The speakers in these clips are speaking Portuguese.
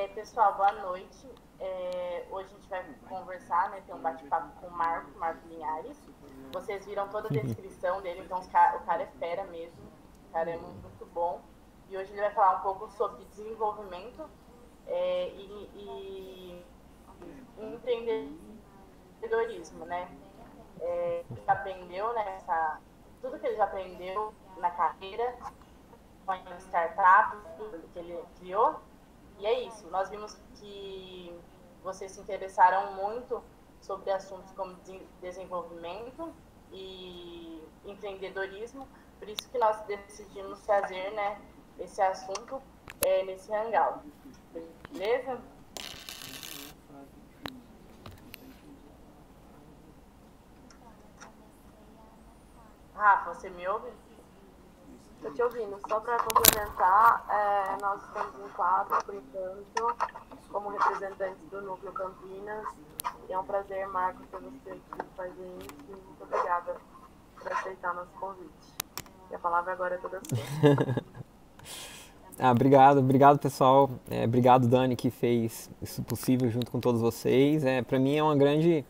Pessoal, boa noite. Hoje a gente vai conversar, né, ter um bate-papo com o Marco Linhares. Vocês viram toda a descrição dele, então o cara é fera mesmo, o cara é muito bom. E hoje ele vai falar um pouco sobre desenvolvimento e empreendedorismo, né? Ele aprendeu, né, tudo que ele já aprendeu na carreira, com a startup, tudo que ele criou. E é isso, nós vimos que vocês se interessaram muito sobre assuntos como desenvolvimento e empreendedorismo, por isso que nós decidimos fazer, né, esse assunto nesse hangout. Beleza? Rafa, você me ouve? Estou te ouvindo. Só para complementar, nós estamos em quatro, por enquanto, como representantes do Núcleo Campinas. E é um prazer, Marcos, ter você aqui com a gente. Muito obrigada por aceitar nosso convite. E a palavra agora é toda sua. Obrigado pessoal. Obrigado, Dani, que fez isso possível junto com todos vocês. Para mim é uma grande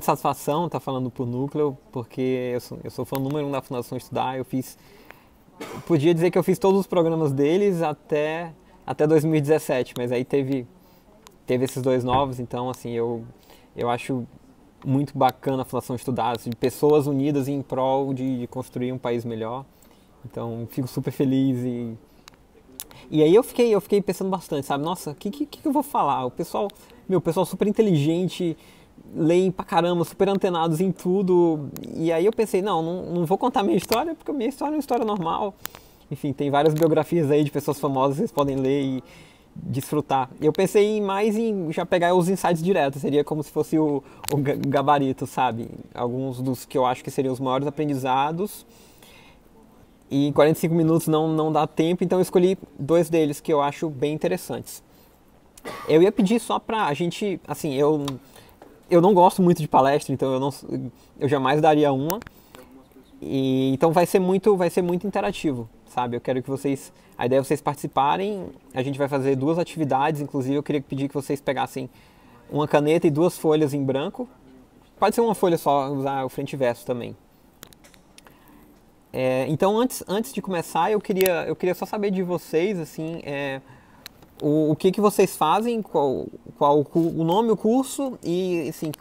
satisfação estar falando por Núcleo, porque eu sou fã número 1 da Fundação Estudar. Podia dizer que eu fiz todos os programas deles até 2017, mas aí teve esses dois novos, então assim, eu acho muito bacana a Fundação Estudar, assim, de pessoas unidas em prol de construir um país melhor. Então fico super feliz e aí eu fiquei pensando bastante, sabe? Nossa, o que eu vou falar? O pessoal super inteligente, leem pra caramba, super antenados em tudo. E aí eu pensei, não vou contar minha história, porque minha história é uma história normal. Enfim, tem várias biografias aí de pessoas famosas, vocês podem ler e desfrutar. Eu pensei mais em já pegar os insights diretos, seria como se fosse o gabarito, sabe? Alguns dos que eu acho que seriam os maiores aprendizados. E em 45 minutos não dá tempo, então eu escolhi dois deles que eu acho bem interessantes. Eu ia pedir só pra a gente, assim, eu não gosto muito de palestra, então eu jamais daria uma. Então vai ser muito interativo, sabe? Eu quero que a ideia é vocês participarem. A gente vai fazer duas atividades, inclusive eu queria pedir que vocês pegassem uma caneta e duas folhas em branco. Pode ser uma folha só, usar o frente e verso também. Então antes de começar, eu queria só saber de vocês, assim, o que vocês fazem, qual o nome, o curso e, assim,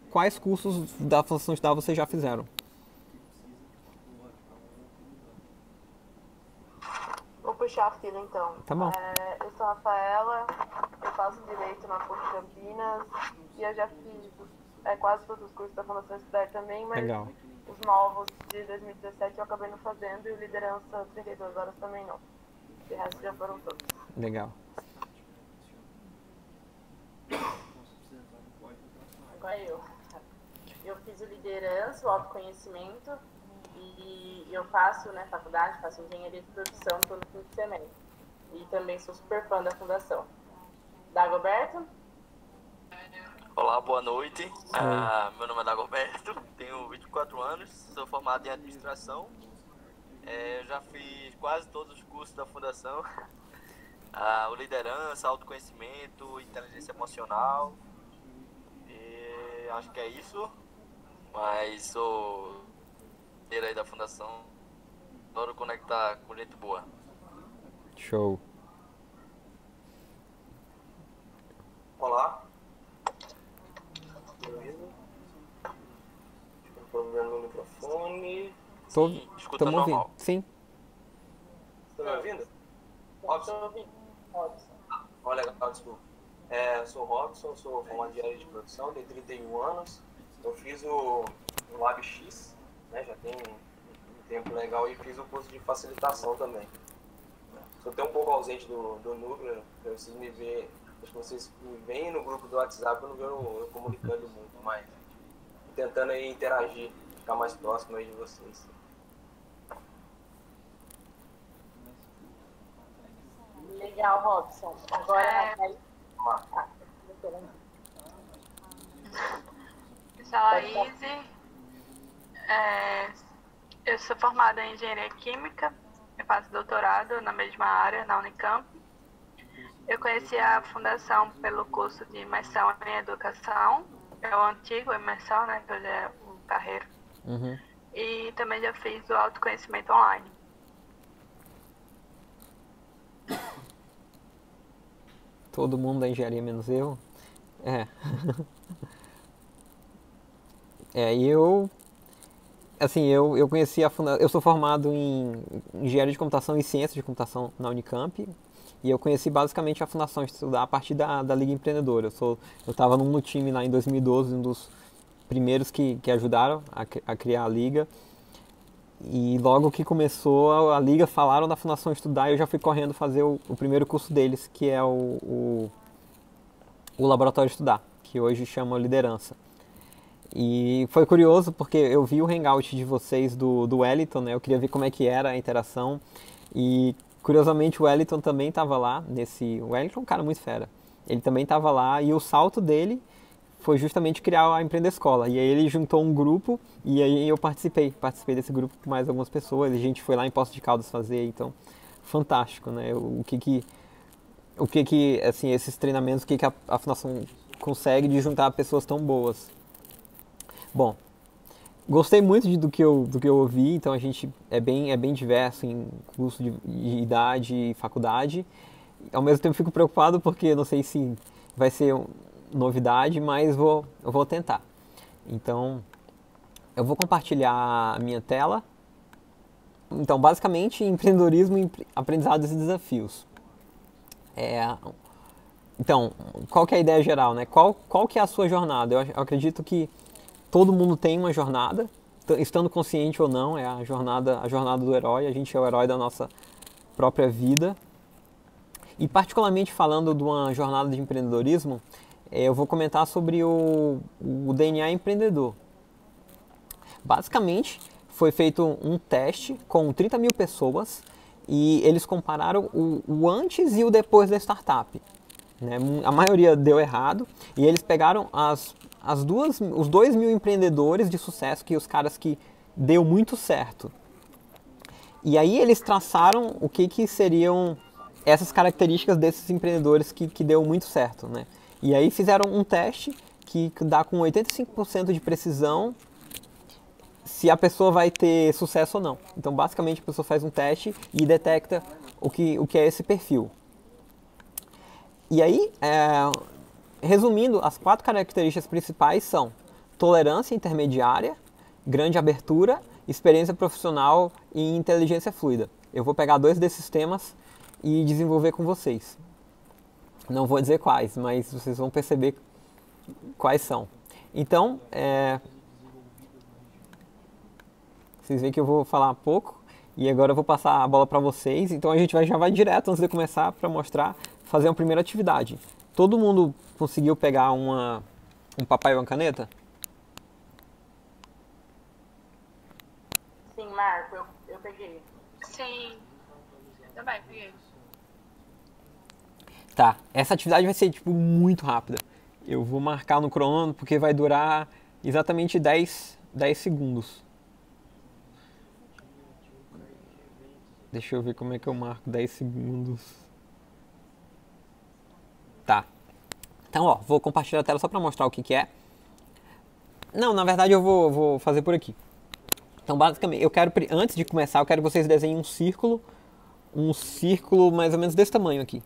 quais cursos da Fundação Estudar vocês já fizeram. Vou puxar a fila, então. Tá bom. Eu sou a Rafaela, eu faço Direito na PUC Campinas e eu já fiz quase todos os cursos da Fundação Estudar também, mas Legal. os novos de 2017 eu acabei não fazendo e o Liderança 32 horas também não. De resto já foram todos. Legal. Agora eu fiz o liderança, o autoconhecimento e eu faço, né, faculdade, faço engenharia de produção todo fim de semestre. E também sou super fã da fundação. Dagoberto? Olá, boa noite. Meu nome é Dagoberto, tenho 24 anos, sou formado em administração. Eu já fiz quase todos os cursos da fundação. O liderança, autoconhecimento, inteligência emocional. E acho que é isso. Mas sou aí da fundação. Adoro conectar com gente boa. Show. Olá. Beleza? Tem um problema no microfone. Escutando ouvindo. normal. Sim. Você tá me ouvindo? Estou ouvindo. Robson. Olha, legal, desculpa. Eu sou o Robson, sou formado em área de produção, tenho 31 anos. Eu fiz o LabX, né, já tem um tempo legal, e fiz o curso de facilitação também. Sou até um pouco ausente do núcleo, pra vocês me verem, acho que vocês me veem no grupo do WhatsApp, eu não vejo eu comunicando muito, mas tentando aí interagir, ficar mais próximo aí de vocês. Legal, Robson. Agora Eu sou a Laís, eu sou formada em Engenharia Química, eu faço doutorado na mesma área, na Unicamp. Eu conheci a fundação pelo curso de imersão em educação, é o antigo imersão, né, que hoje é um carreiro. Uhum. E também já fiz o autoconhecimento online. Todo mundo da engenharia menos eu. É. E eu, assim, eu conheci a fundação, eu sou formado em engenharia de computação e ciência de computação na Unicamp, e eu conheci basicamente a Fundação Estudar a partir da Liga Empreendedora. Eu estava no time lá em 2012, um dos primeiros que ajudaram a criar a Liga, e logo que começou a Liga, falaram da Fundação Estudar, e eu já fui correndo fazer o primeiro curso deles, que é o Laboratório Estudar, que hoje chama Liderança. E foi curioso porque eu vi o hangout de vocês do Wellington, né? Eu queria ver como é que era a interação. E curiosamente o Wellington também estava lá nesse. O Wellington é um cara muito fera. Ele também estava lá e o salto dele foi justamente criar a Empreender Escola. E aí ele juntou um grupo e aí eu participei desse grupo com mais algumas pessoas. A gente foi lá em Poços de Caldas fazer, então fantástico, né? O que assim, esses treinamentos, o que a Fundação consegue de juntar pessoas tão boas. Bom, gostei muito do que eu ouvi, então a gente é bem diverso em curso de idade e faculdade. Ao mesmo tempo fico preocupado porque não sei se vai ser novidade, mas eu vou tentar. Então, eu vou compartilhar a minha tela. Então, basicamente, empreendedorismo, aprendizados e desafios. Então, qual que é a ideia geral, né? Qual que é a sua jornada? Eu acredito que todo mundo tem uma jornada, estando consciente ou não, é a jornada do herói. A gente é o herói da nossa própria vida. E particularmente falando de uma jornada de empreendedorismo, eu vou comentar sobre o DNA empreendedor. Basicamente, foi feito um teste com 30 mil pessoas e eles compararam o antes e o depois da startup. Né? A maioria deu errado e eles pegaram os 2.000 empreendedores de sucesso, que os caras que deu muito certo. E aí eles traçaram o que seriam essas características desses empreendedores que deu muito certo, né? E aí fizeram um teste que dá com 85% de precisão se a pessoa vai ter sucesso ou não. Então basicamente a pessoa faz um teste e detecta o que é esse perfil. E aí, resumindo, as 4 características principais são tolerância intermediária, grande abertura, experiência profissional e inteligência fluida. Eu vou pegar 2 desses temas e desenvolver com vocês. Não vou dizer quais, mas vocês vão perceber quais são. Então, vocês veem que eu vou falar pouco e agora eu vou passar a bola para vocês. Então a gente já vai direto, antes de começar, para mostrar, fazer uma primeira atividade. Todo mundo conseguiu pegar um papel e uma caneta? Sim, Marco, eu peguei. Sim, eu também peguei. Tá, essa atividade vai ser tipo muito rápida. Eu vou marcar no cronômetro porque vai durar exatamente 10 segundos. Deixa eu ver como é que eu marco 10 segundos. Tá. Então, ó, vou compartilhar a tela só para mostrar o que é. Não, na verdade eu vou fazer por aqui. Então, basicamente, antes de começar, eu quero que vocês desenhem um círculo mais ou menos desse tamanho aqui.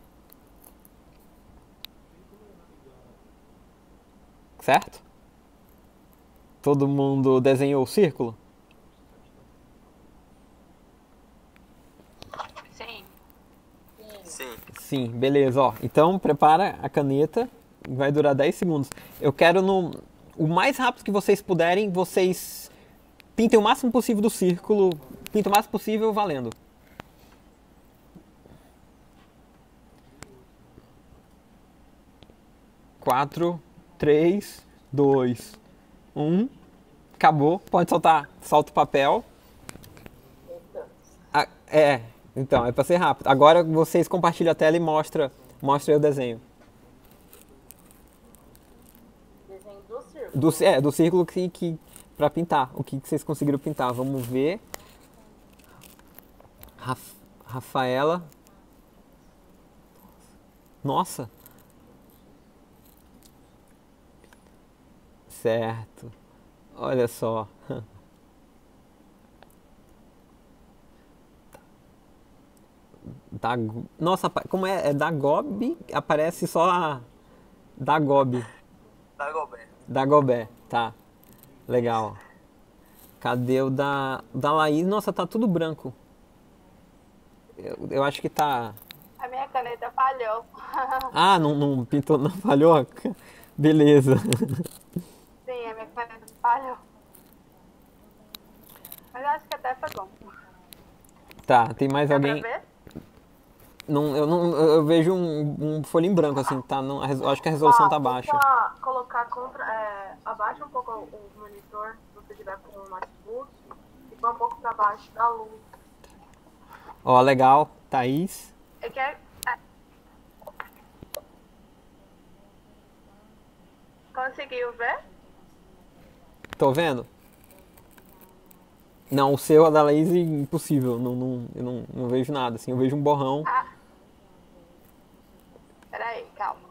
Certo? Todo mundo desenhou o círculo? Sim. Sim. Sim, beleza, ó. Então prepara a caneta, vai durar 10 segundos. Eu quero o mais rápido que vocês puderem, vocês pintem o máximo possível do círculo, pintem o máximo possível valendo. Quatro, 3, 2, 1. Acabou. Pode soltar. Solta o papel. Então, é para ser rápido. Agora vocês compartilham a tela e mostra o desenho. Desenho do círculo. Do círculo para pintar. O que vocês conseguiram pintar. Vamos ver. Rafaela. Nossa. Certo. Olha só. Nossa, como é Dagob? Aparece só a Dagob. Dagobert. Dagobert, tá. Legal. Cadê o da Laís? Nossa, tá tudo branco. Eu acho que tá... A minha caneta falhou. Ah, não pintou, não falhou? Beleza. Sim, a minha caneta falhou. Mas eu acho que até foi bom. Tá, tem mais Dá pra alguém? ver? Eu vejo um folha em branco, assim, tá? Eu acho que a resolução tá baixa. Tenta colocar abaixa um pouco o monitor, se você tiver com o notebook, e põe um pouco pra baixo da luz. Ó, legal. Thaís. É que conseguiu ver? Tô vendo? Não, o seu, a da Laís, é impossível. Eu não vejo nada, assim. Eu vejo um borrão. Peraí, calma.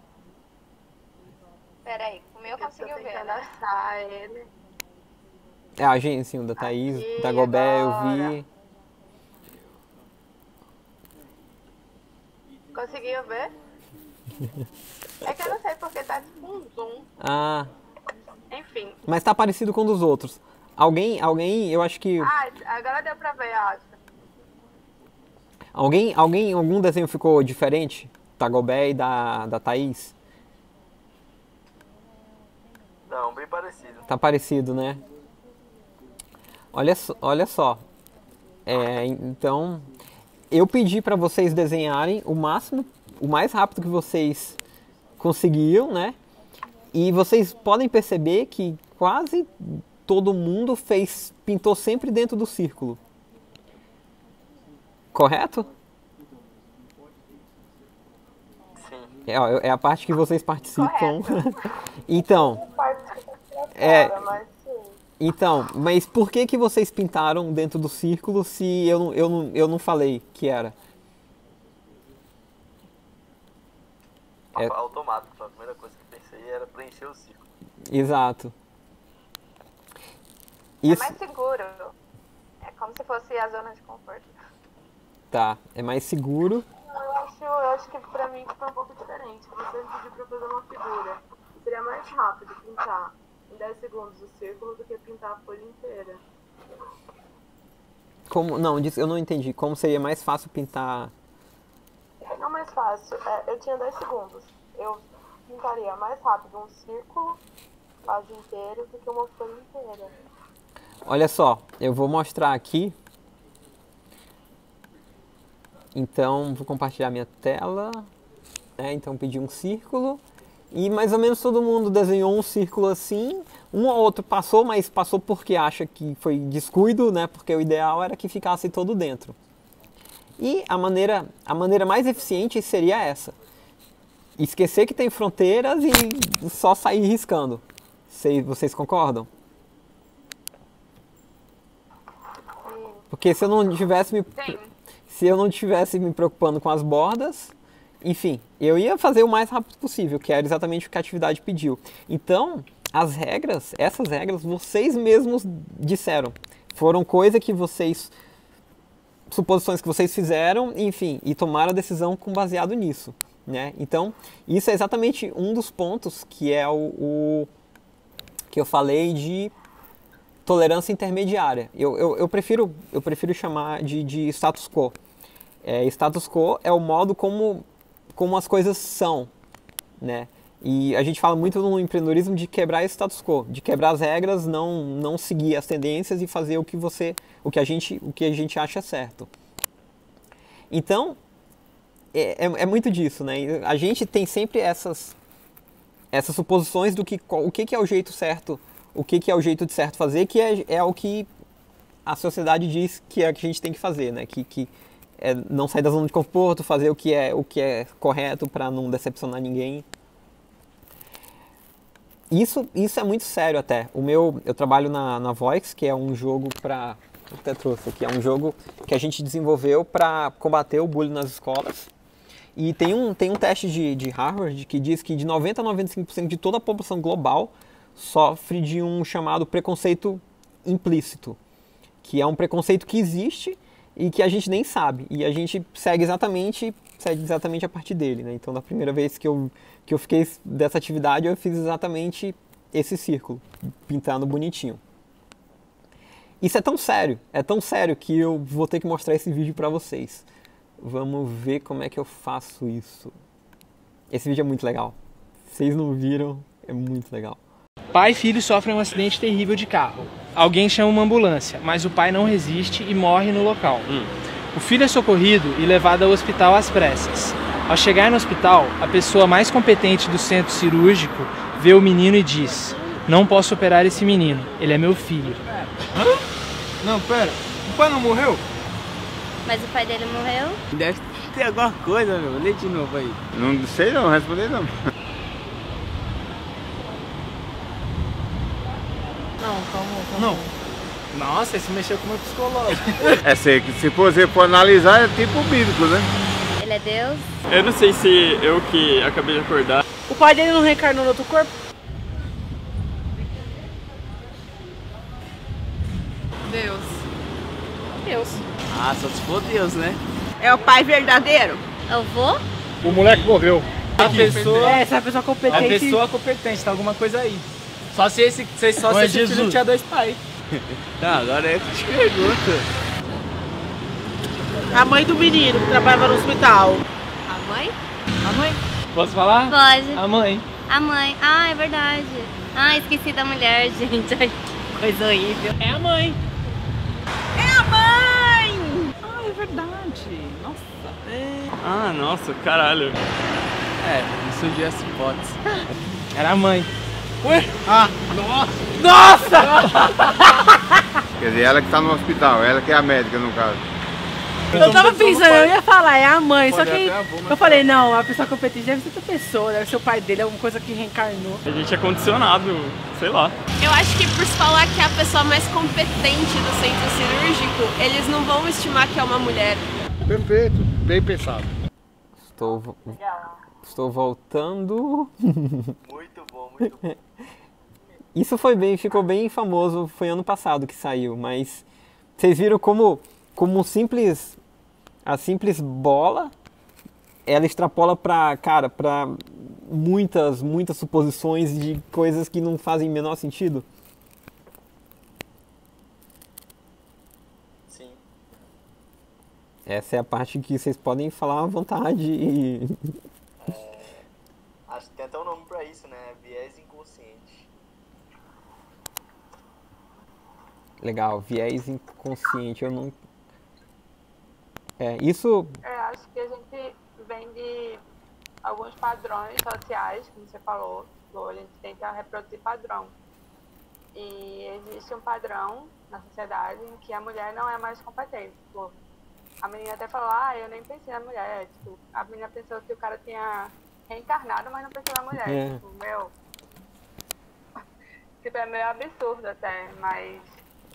Peraí, o meu Eu tô conseguiu ver, tentando né? achar ele. É a gente, sim, o da Thaís, Aqui, da Gobert, eu agora. vi. Conseguiu ver? É que eu não sei porque tá tipo um zoom. Ah, Enfim. mas tá parecido com um dos outros. Alguém, eu acho que... Ah, agora deu pra ver, acho. Algum desenho ficou diferente? Da Gobert e da Thaís? Não, bem parecido. Tá parecido, né? Olha só. Então, eu pedi pra vocês desenharem o mais rápido que vocês conseguiam, né? E vocês podem perceber que quase todo mundo pintou sempre dentro do círculo. Correto? Sim. É a parte que vocês participam. Então, Mas sim. então, mas por que vocês pintaram dentro do círculo se eu não falei que era? Automático. A primeira coisa que eu pensei era preencher o círculo. Exato. É Isso, mais seguro. É como se fosse a zona de conforto. tá, é mais seguro. Eu acho que pra mim foi um pouco diferente. Você pediu pra fazer uma figura. Seria mais rápido pintar em 10 segundos o círculo do que pintar a folha inteira. Eu não entendi. Como seria mais fácil pintar? Não mais fácil. Eu tinha 10 segundos. Eu pintaria mais rápido um círculo quase inteiro do que uma folha inteira. Olha só, eu vou mostrar aqui. Então, vou compartilhar minha tela. Então, pedi um círculo. E mais ou menos todo mundo desenhou um círculo assim. Um ou outro passou, mas passou porque acha que foi descuido, né? Porque o ideal era que ficasse todo dentro. E a maneira mais eficiente seria essa. Esquecer que tem fronteiras e só sair riscando. Vocês concordam? Porque se eu não tivesse me preocupando com as bordas, enfim, eu ia fazer o mais rápido possível, que era exatamente o que a atividade pediu. Então, essas regras, vocês mesmos disseram. Foram suposições que vocês fizeram, enfim, e tomaram a decisão baseado nisso, né? Então, isso é exatamente um dos pontos que é o que eu falei de tolerância intermediária. Eu prefiro chamar de status quo. Status quo é o modo como as coisas são, né? E a gente fala muito no empreendedorismo de quebrar esse status quo, de quebrar as regras, não seguir as tendências e fazer o que a gente acha certo. Então, é muito disso, né? A gente tem sempre essas suposições do o que é o jeito certo, o que é o jeito de certo fazer, que é o que a sociedade diz que é o que a gente tem que fazer, né? Que é não sair da zona de conforto, fazer o que é correto para não decepcionar ninguém. Isso é muito sério até. Eu trabalho na Voix, que é um jogo para... Até trouxe aqui. É um jogo que a gente desenvolveu para combater o bullying nas escolas. E tem um teste de Harvard que diz que de 90 a 95% de toda a população global sofre de um chamado preconceito implícito, que é um preconceito que existe e que a gente nem sabe, e a gente segue exatamente a partir dele, né? Então, da primeira vez que eu fiquei dessa atividade, eu fiz exatamente esse círculo, pintando bonitinho. Isso é tão sério que eu vou ter que mostrar esse vídeo pra vocês. Vamos ver como é que eu faço isso. Esse vídeo é muito legal. Vocês não viram? É muito legal. Pai e filho sofrem um acidente terrível de carro. Alguém chama uma ambulância, mas o pai não resiste e morre no local. O filho é socorrido e levado ao hospital às pressas. Ao chegar no hospital, a pessoa mais competente do centro cirúrgico vê o menino e diz: "Não posso operar esse menino, ele é meu filho." Hã? Não, pera, o pai não morreu? Mas o pai dele morreu? Deve ter alguma coisa, meu. Lê de novo aí. Não sei não, responder não. Não. Nossa, esse mexeu com o meu psicológico. Se você for analisar, é tipo bíblico, né? Ele é Deus? Eu não sei se eu que acabei de acordar. O pai dele não reencarnou no outro corpo? Deus. Ah, só se for Deus, né? É o pai verdadeiro? Eu vou? O moleque morreu. Essa pessoa competente. A pessoa competente, tá alguma coisa aí. Só se esse filho tinha dois pais. Não, agora é que te pergunta. A mãe do menino que trabalhava no hospital. A mãe? A mãe? Posso falar? Pode. A mãe. A mãe. Ah, é verdade. Ah, esqueci da mulher, gente. Ai, que coisa horrível. É a mãe. É a mãe! Ah, é verdade. Nossa. Ah, nossa, caralho. Não surgiu essa hipótese. Era a mãe. Ué? Ah, nossa! Quer dizer, ela que tá no hospital, ela que é a médica no caso. Eu tava pensando, eu ia falar, é a mãe, só Pode que até a avó, mas eu falei, não, a pessoa competente deve ser outra pessoa, deve ser o pai dele, alguma coisa que reencarnou. A gente é condicionado, sei lá. Eu acho que por se falar que é a pessoa mais competente do centro cirúrgico, eles não vão estimar que é uma mulher. Perfeito, bem pensado. Estou voltando. Muito bom, muito bom. Isso ficou bem famoso, foi ano passado que saiu, mas vocês viram como a simples bola, ela extrapola para muitas suposições de coisas que não fazem o menor sentido? Sim. Essa é a parte que vocês podem falar à vontade e... Acho que tem até um nome pra isso, né? Viés inconsciente. Legal, viés inconsciente, eu não... isso... Acho que a gente vem de alguns padrões sociais, como você falou, a gente tenta reproduzir padrão. E existe um padrão na sociedade em que a mulher não é mais competente. Tipo, a menina até falou, eu nem pensei na mulher. Tipo, a menina pensou que o cara tinha reencarnado, mas não pensou na mulher. Tipo, é meio absurdo até, mas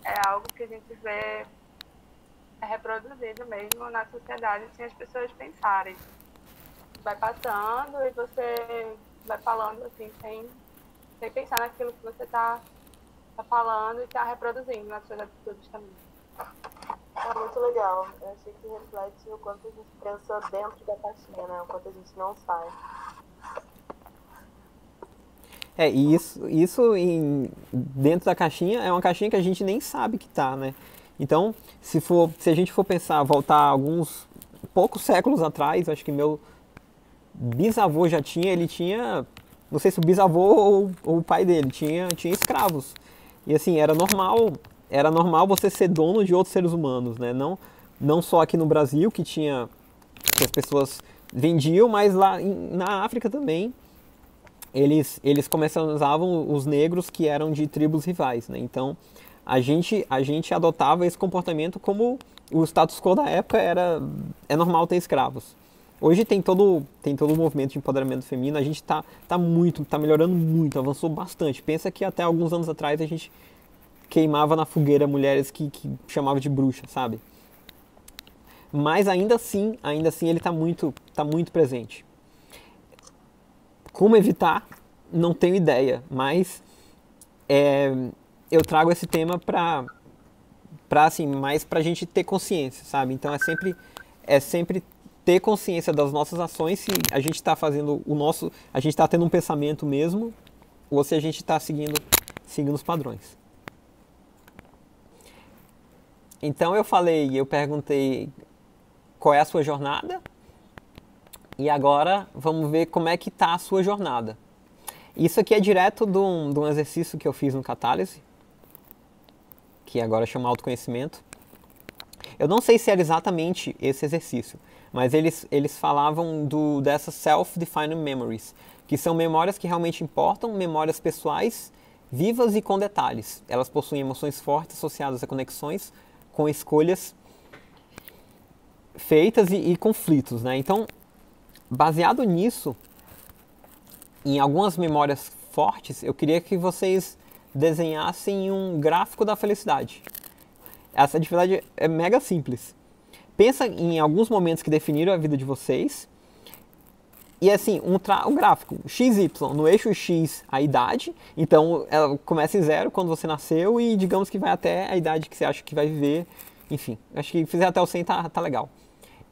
é algo que a gente vê reproduzido mesmo na sociedade sem as pessoas pensarem. Vai passando e você vai falando assim, sem pensar naquilo que você tá falando e tá reproduzindo nas suas atitudes também. É muito legal. Eu achei que reflete o quanto a gente pensa dentro da caixinha, né? O quanto a gente não sai. E isso dentro da caixinha é uma caixinha que a gente nem sabe que tá, né? Então, se a gente for pensar, voltar alguns poucos séculos atrás, acho que meu bisavô ele tinha, não sei se o bisavô ou o pai dele, tinha escravos. E assim, era normal você ser dono de outros seres humanos, né? Não só aqui no Brasil, que as pessoas vendiam, mas lá na África também, eles comercializavam os negros que eram de tribos rivais, né? Então, a gente adotava esse comportamento como o status quo da época é normal ter escravos. Hoje tem todo o movimento de empoderamento feminino, a gente tá melhorando muito, avançou bastante. Pensa que até alguns anos atrás a gente queimava na fogueira mulheres que chamava de bruxa, sabe? mas ainda assim ele está muito presente. Como evitar? Não tenho ideia, mas eu trago esse tema para assim, mais para a gente ter consciência, sabe? Então é sempre ter consciência das nossas ações, se a gente está fazendo a gente está tendo um pensamento mesmo, ou se a gente está seguindo os padrões. Então eu perguntei qual é a sua jornada, e agora vamos ver como é que está a sua jornada. Isso aqui é direto de um exercício que eu fiz no Catálise, que agora chama autoconhecimento. Eu não sei se era exatamente esse exercício, mas eles falavam dessas self-defined memories, que são memórias que realmente importam, memórias pessoais, vivas e com detalhes. Elas possuem emoções fortes associadas a conexões com escolhas feitas e conflitos, né? Então, baseado nisso, em algumas memórias fortes, eu queria que vocês desenhassem um gráfico da felicidade. Essa atividade é mega simples. Pensa em alguns momentos que definiram a vida de vocês. E assim, um gráfico XY, no eixo X a idade. Então, ela começa em 0 quando você nasceu e digamos que vai até a idade que você acha que vai viver. Enfim, acho que fizer até o 100 tá legal.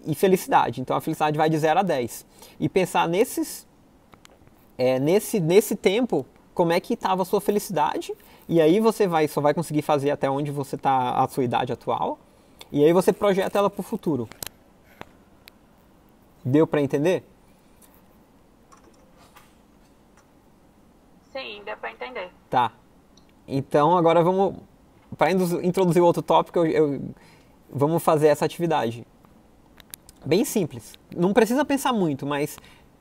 E felicidade. Então, a felicidade vai de 0 a 10. E pensar nesse tempo, como é que estava a sua felicidade. E aí você só vai conseguir fazer até onde você está, a sua idade atual. E aí você projeta ela para o futuro. Deu para entender? Sim, deu para entender. Tá. Então agora vamos, para introduzir outro tópico, vamos fazer essa atividade. Bem simples. Não precisa pensar muito, mas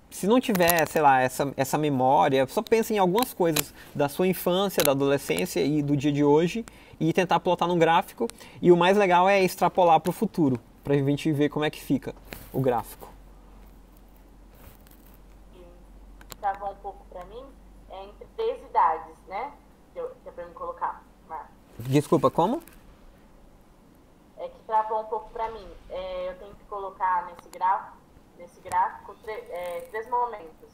se não tiver, sei lá, essa memória, só pensa em algumas coisas da sua infância, da adolescência e do dia de hoje e tentar plotar num gráfico. E o mais legal é extrapolar para o futuro, para a gente ver como é que fica o gráfico. Travou um pouco para mim, entre 3 idades, né? Que é para me colocar, Marcos. Desculpa, como? É que travou um pouco para mim. Eu tenho que colocar nesse gráfico 3 momentos.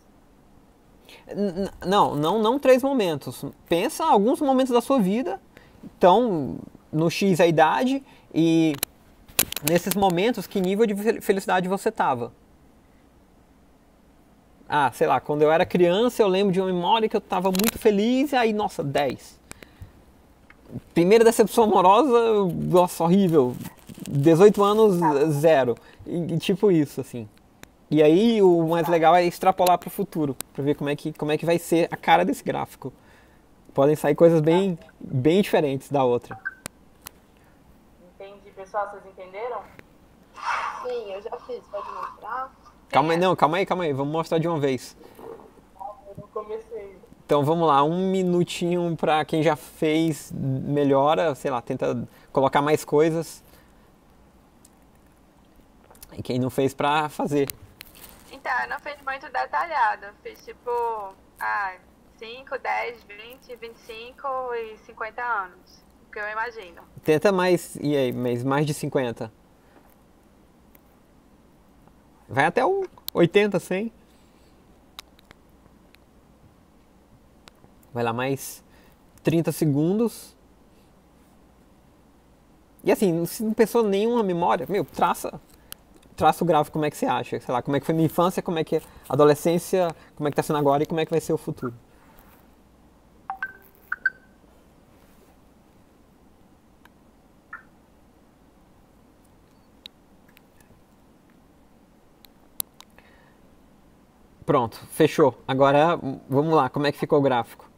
Não 3 momentos. Pensa alguns momentos da sua vida. Então, no X a idade e nesses momentos, que nível de felicidade você estava. Ah, sei lá, quando eu era criança eu lembro de uma memória que eu estava muito feliz e aí, nossa, 10. Primeira decepção amorosa, nossa, horrível. 18 anos, 0. E tipo isso, assim. E aí o mais legal é extrapolar para o futuro, para ver como é que vai ser a cara desse gráfico. Podem sair coisas bem diferentes da outra. Entendi, pessoal, vocês entenderam? Sim, eu já fiz, pode mostrar? Calma aí, vamos mostrar de uma vez. Eu não comecei. Então vamos lá, 1 minutinho para quem já fez, melhora, sei lá, tenta colocar mais coisas. E quem não fez para fazer. Então, eu não fiz muito detalhado. Eu fiz tipo 5, 10, 20, 25 e 50 anos. O que eu imagino. Tenta mais, e aí, mais de 50. Vai até o 80, 100. Vai lá, mais 30 segundos. E assim, se não pensou nenhuma memória, traça o gráfico, como é que você acha. Sei lá, como é que foi minha infância, como é que é a adolescência, como é que tá sendo agora e como é que vai ser o futuro. Pronto, fechou. Agora, vamos lá, como é que ficou o gráfico?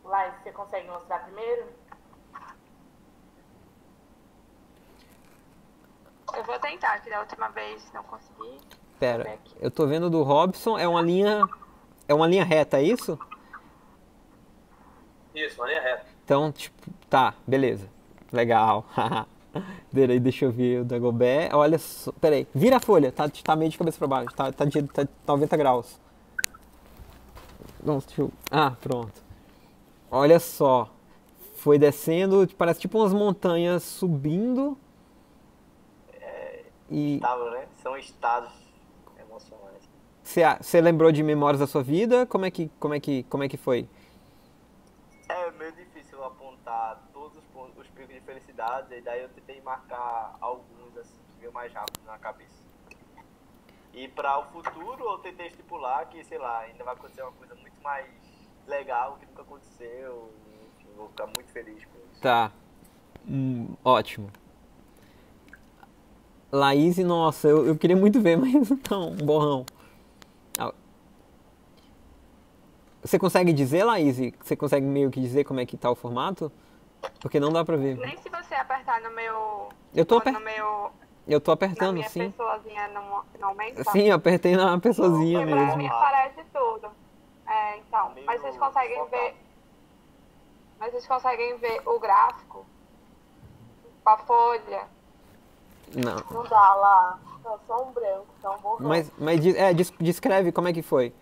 Lai, você consegue mostrar primeiro? Eu vou tentar, que da última vez não consegui. Pera, eu tô vendo do Robson, é uma linha reta, é isso? Isso, uma linha reta. Então, tipo, tá, beleza. Legal. Peraí, deixa eu ver o Dagobert. Olha só, peraí, vira a folha, tá meio de cabeça pra baixo, tá 90 graus. Nossa, deixa eu... Ah, pronto. Olha só. Foi descendo, parece tipo umas montanhas subindo. E Estava, né? São estados emocionantes. você lembrou de memórias da sua vida? Como é que foi? É meio difícil apontar todos os picos de felicidade, e daí eu tentei marcar alguns assim, que veio mais rápido na cabeça. E para o futuro eu tentei estipular que, sei lá, ainda vai acontecer uma coisa muito mais legal que nunca aconteceu. E, enfim, vou ficar muito feliz com isso. Tá. Ótimo. Laís, nossa, eu queria muito ver, mas não, um borrão. Você consegue dizer, Laís? Você consegue meio que dizer como é que tá o formato? Porque não dá pra ver. Nem se você apertar no meu... Eu tô na apertando, minha sim. pessoazinha não aumenta. Sim, eu apertei na pessoazinha Porque pra mim mesmo. aparece tudo. Então, mas vocês conseguem ver... Mas vocês conseguem ver o gráfico? Com a folha? Não. Não dá lá. Tá só um branco, tá um borrão. Mas descreve como é que foi.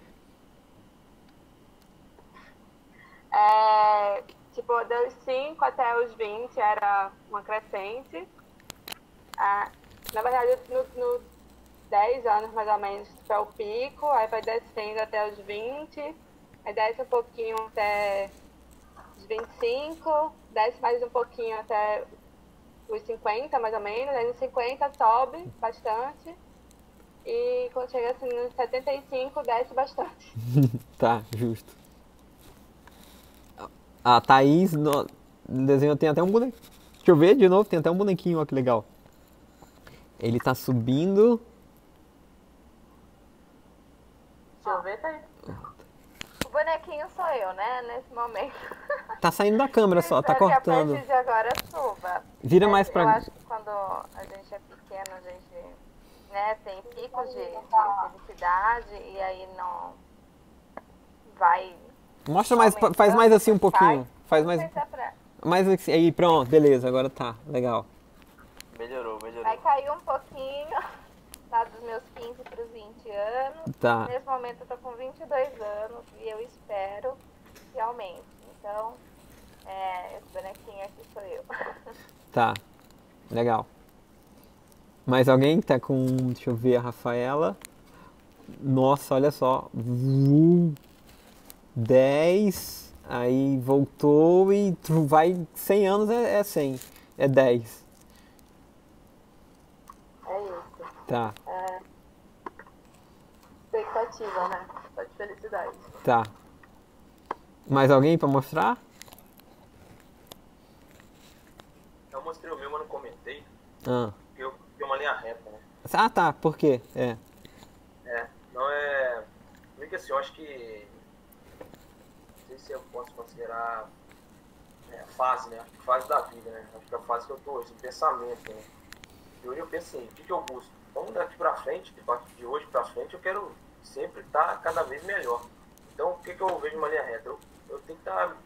Tipo, dos 5 até os 20 era uma crescente. Na verdade, no 10 anos mais ou menos foi o pico, aí vai descendo até os 20, aí desce um pouquinho até os 25, desce mais um pouquinho até os 50 mais ou menos, aí nos 50 sobe bastante e quando chega assim nos 75 desce bastante. Tá, justo. A Thaís no desenho tem até um bonequinho. Deixa eu ver de novo, tem até um bonequinho, ó que legal. Ele tá subindo. Deixa eu ver, tá aí. O bonequinho sou eu, né? Nesse momento. Tá saindo da câmera só, tá Espero que a cortando. partir de agora suba. Vira Mas mais eu pra... acho que quando a gente é pequeno, a gente, né, tem picos de felicidade e aí não vai... Mostra mais, faz mais assim um pouquinho. Faz mais... Não sei se é pra- Mais assim, aí pronto, beleza, agora tá, legal. Melhorou. Vai cair um pouquinho, tá, dos meus 15 para os 20 anos. Tá. Nesse momento eu tô com 22 anos e eu espero que aumente. Então, esse bonequinho aqui sou eu. Tá, legal. Mais alguém tá com... Deixa eu ver, a Rafaela. Nossa, olha só. 10, aí voltou e vai 100 anos é 100, é 10. É isso. Tá, Expectativa, né? Só de felicidade. tá. Mais alguém pra mostrar? Eu mostrei o meu, mas não comentei. Ah, Eu tenho uma linha reta, né? tá, por quê? Não é... Meio que assim, eu acho que... Não sei se eu posso considerar fase, né? Acho que fase da vida, né? Acho que é a fase que eu tô hoje, o pensamento, né? E hoje eu penso assim, o que eu busco? Então daqui pra frente, de hoje pra frente, eu quero sempre estar cada vez melhor. Então o que eu vejo de uma linha reta? Eu tenho que estar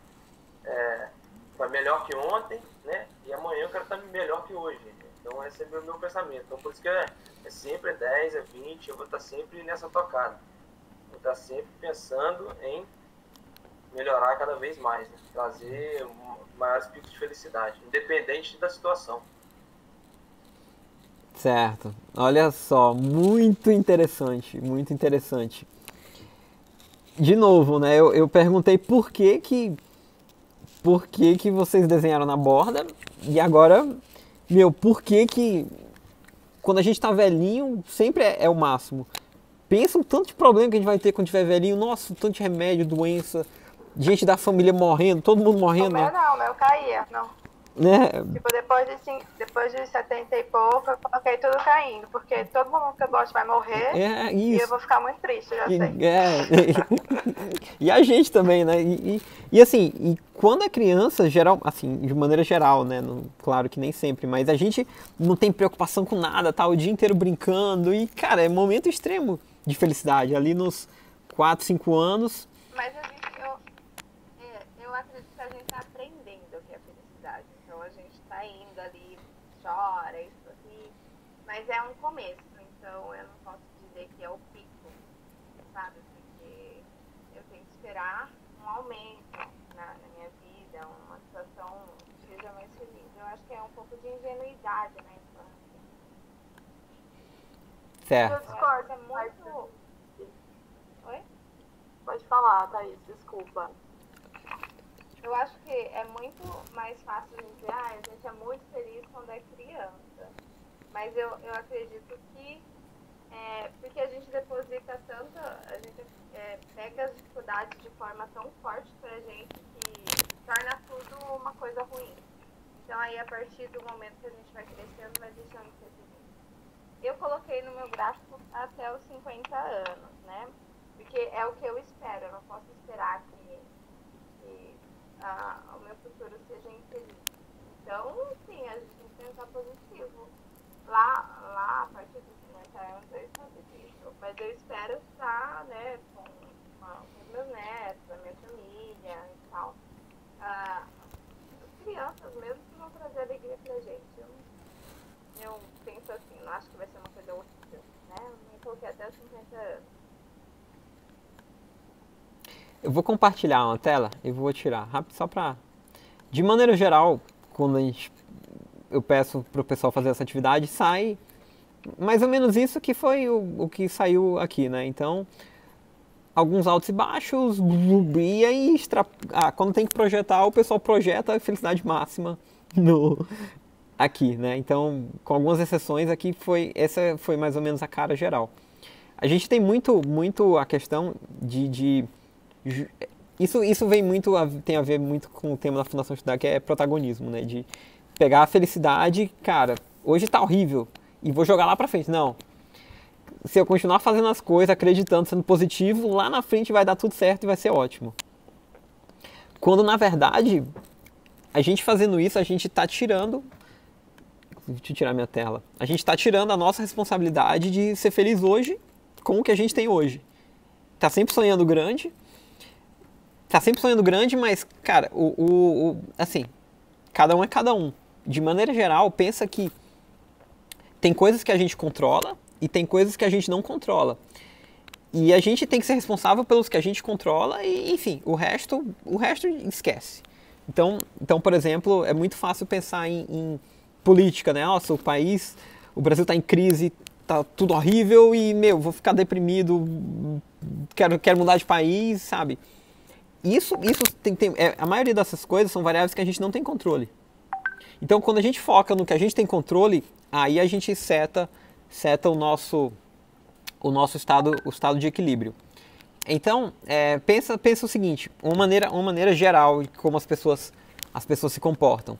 melhor que ontem, né? E amanhã eu quero estar melhor que hoje. Então esse é o meu pensamento. Então por isso que é sempre 10, é 20, eu vou estar sempre nessa tocada. Vou estar sempre pensando em melhorar cada vez mais, né? Trazer maiores picos de felicidade, independente da situação. certo. Olha só, muito interessante, muito interessante. De novo, né, eu perguntei por que vocês desenharam na borda, e agora, por que quando a gente tá velhinho, sempre é o máximo. Pensa o tanto de problema que a gente vai ter quando tiver velhinho, nossa, o tanto de remédio, doença, gente da família morrendo, todo mundo morrendo, O meu né? não, o meu caía, não. Né? Tipo, depois de 70 e pouco, eu coloquei tudo caindo, porque todo mundo que eu gosto vai morrer e Isso. eu vou ficar muito triste, eu já sei. E a gente também, né? E assim, e quando é criança, assim, de maneira geral, né? Claro que nem sempre, mas a gente não tem preocupação com nada, tá o dia inteiro brincando e, cara, é momento extremo de felicidade. Ali nos 4, 5 anos. Mas eu acredito que a gente está aprendendo o que é felicidade. Então a gente está indo ali, chora, isso aqui. Mas é um começo, então eu não posso dizer que é o pico, sabe? Porque eu tenho que esperar um aumento na minha vida, uma situação que seja mais feliz. Eu acho que é um pouco de ingenuidade na infância. Certo. Eu discordo. É muito... Oi? Pode falar, Thaís, desculpa. Eu acho que é muito mais fácil dizer, a gente é muito feliz quando é criança. Mas eu acredito que porque a gente deposita tanto, a gente pega as dificuldades de forma tão forte pra gente que torna tudo uma coisa ruim. Então aí a partir do momento que a gente vai crescendo, vai deixando de ser feliz. Eu coloquei no meu gráfico até os 50 anos, né? Porque é o que eu espero, eu não posso esperar que o meu futuro seja infeliz. Então, sim, a gente tem que pensar positivo. Lá, a partir dos 50 anos, eu estou difícil. Mas eu espero estar, né, com os meus netos, a minha família e tal. As crianças mesmo que vão trazer alegria pra gente. Eu penso assim, não acho que vai ser uma coisa horrível, né? Eu coloquei até os 50 anos. Eu vou compartilhar uma tela e vou tirar rápido só pra... De maneira geral, quando eu peço pro pessoal fazer essa atividade, sai mais ou menos isso que foi o que saiu aqui, né? Então, alguns altos e baixos, e aí quando tem que projetar, o pessoal projeta a felicidade máxima aqui, né? Então, com algumas exceções, essa foi mais ou menos a cara geral. A gente tem muito a questão isso tem a ver muito com o tema da Fundação Estudar, que é protagonismo, né? De pegar a felicidade, cara, hoje tá horrível e vou jogar lá pra frente. Não. Se eu continuar fazendo as coisas, acreditando, sendo positivo, lá na frente vai dar tudo certo e vai ser ótimo. Quando, na verdade, a gente fazendo isso, a gente tá tirando... Deixa eu tirar minha tela. A gente tá tirando a nossa responsabilidade de ser feliz hoje com o que a gente tem hoje. Tá sempre sonhando grande, mas, cara, assim, cada um é cada um. De maneira geral, pensa que tem coisas que a gente controla e tem coisas que a gente não controla. E a gente tem que ser responsável pelos que a gente controla e, enfim, o resto esquece. Então, por exemplo, é muito fácil pensar em política, né? Nossa, o Brasil está em crise, tá tudo horrível e, vou ficar deprimido, quero mudar de país, sabe? Isso a maioria dessas coisas são variáveis que a gente não tem controle. Então, quando a gente foca no que a gente tem controle, aí a gente seta o nosso estado de equilíbrio. Então, pensa o seguinte, uma maneira geral de como as pessoas se comportam.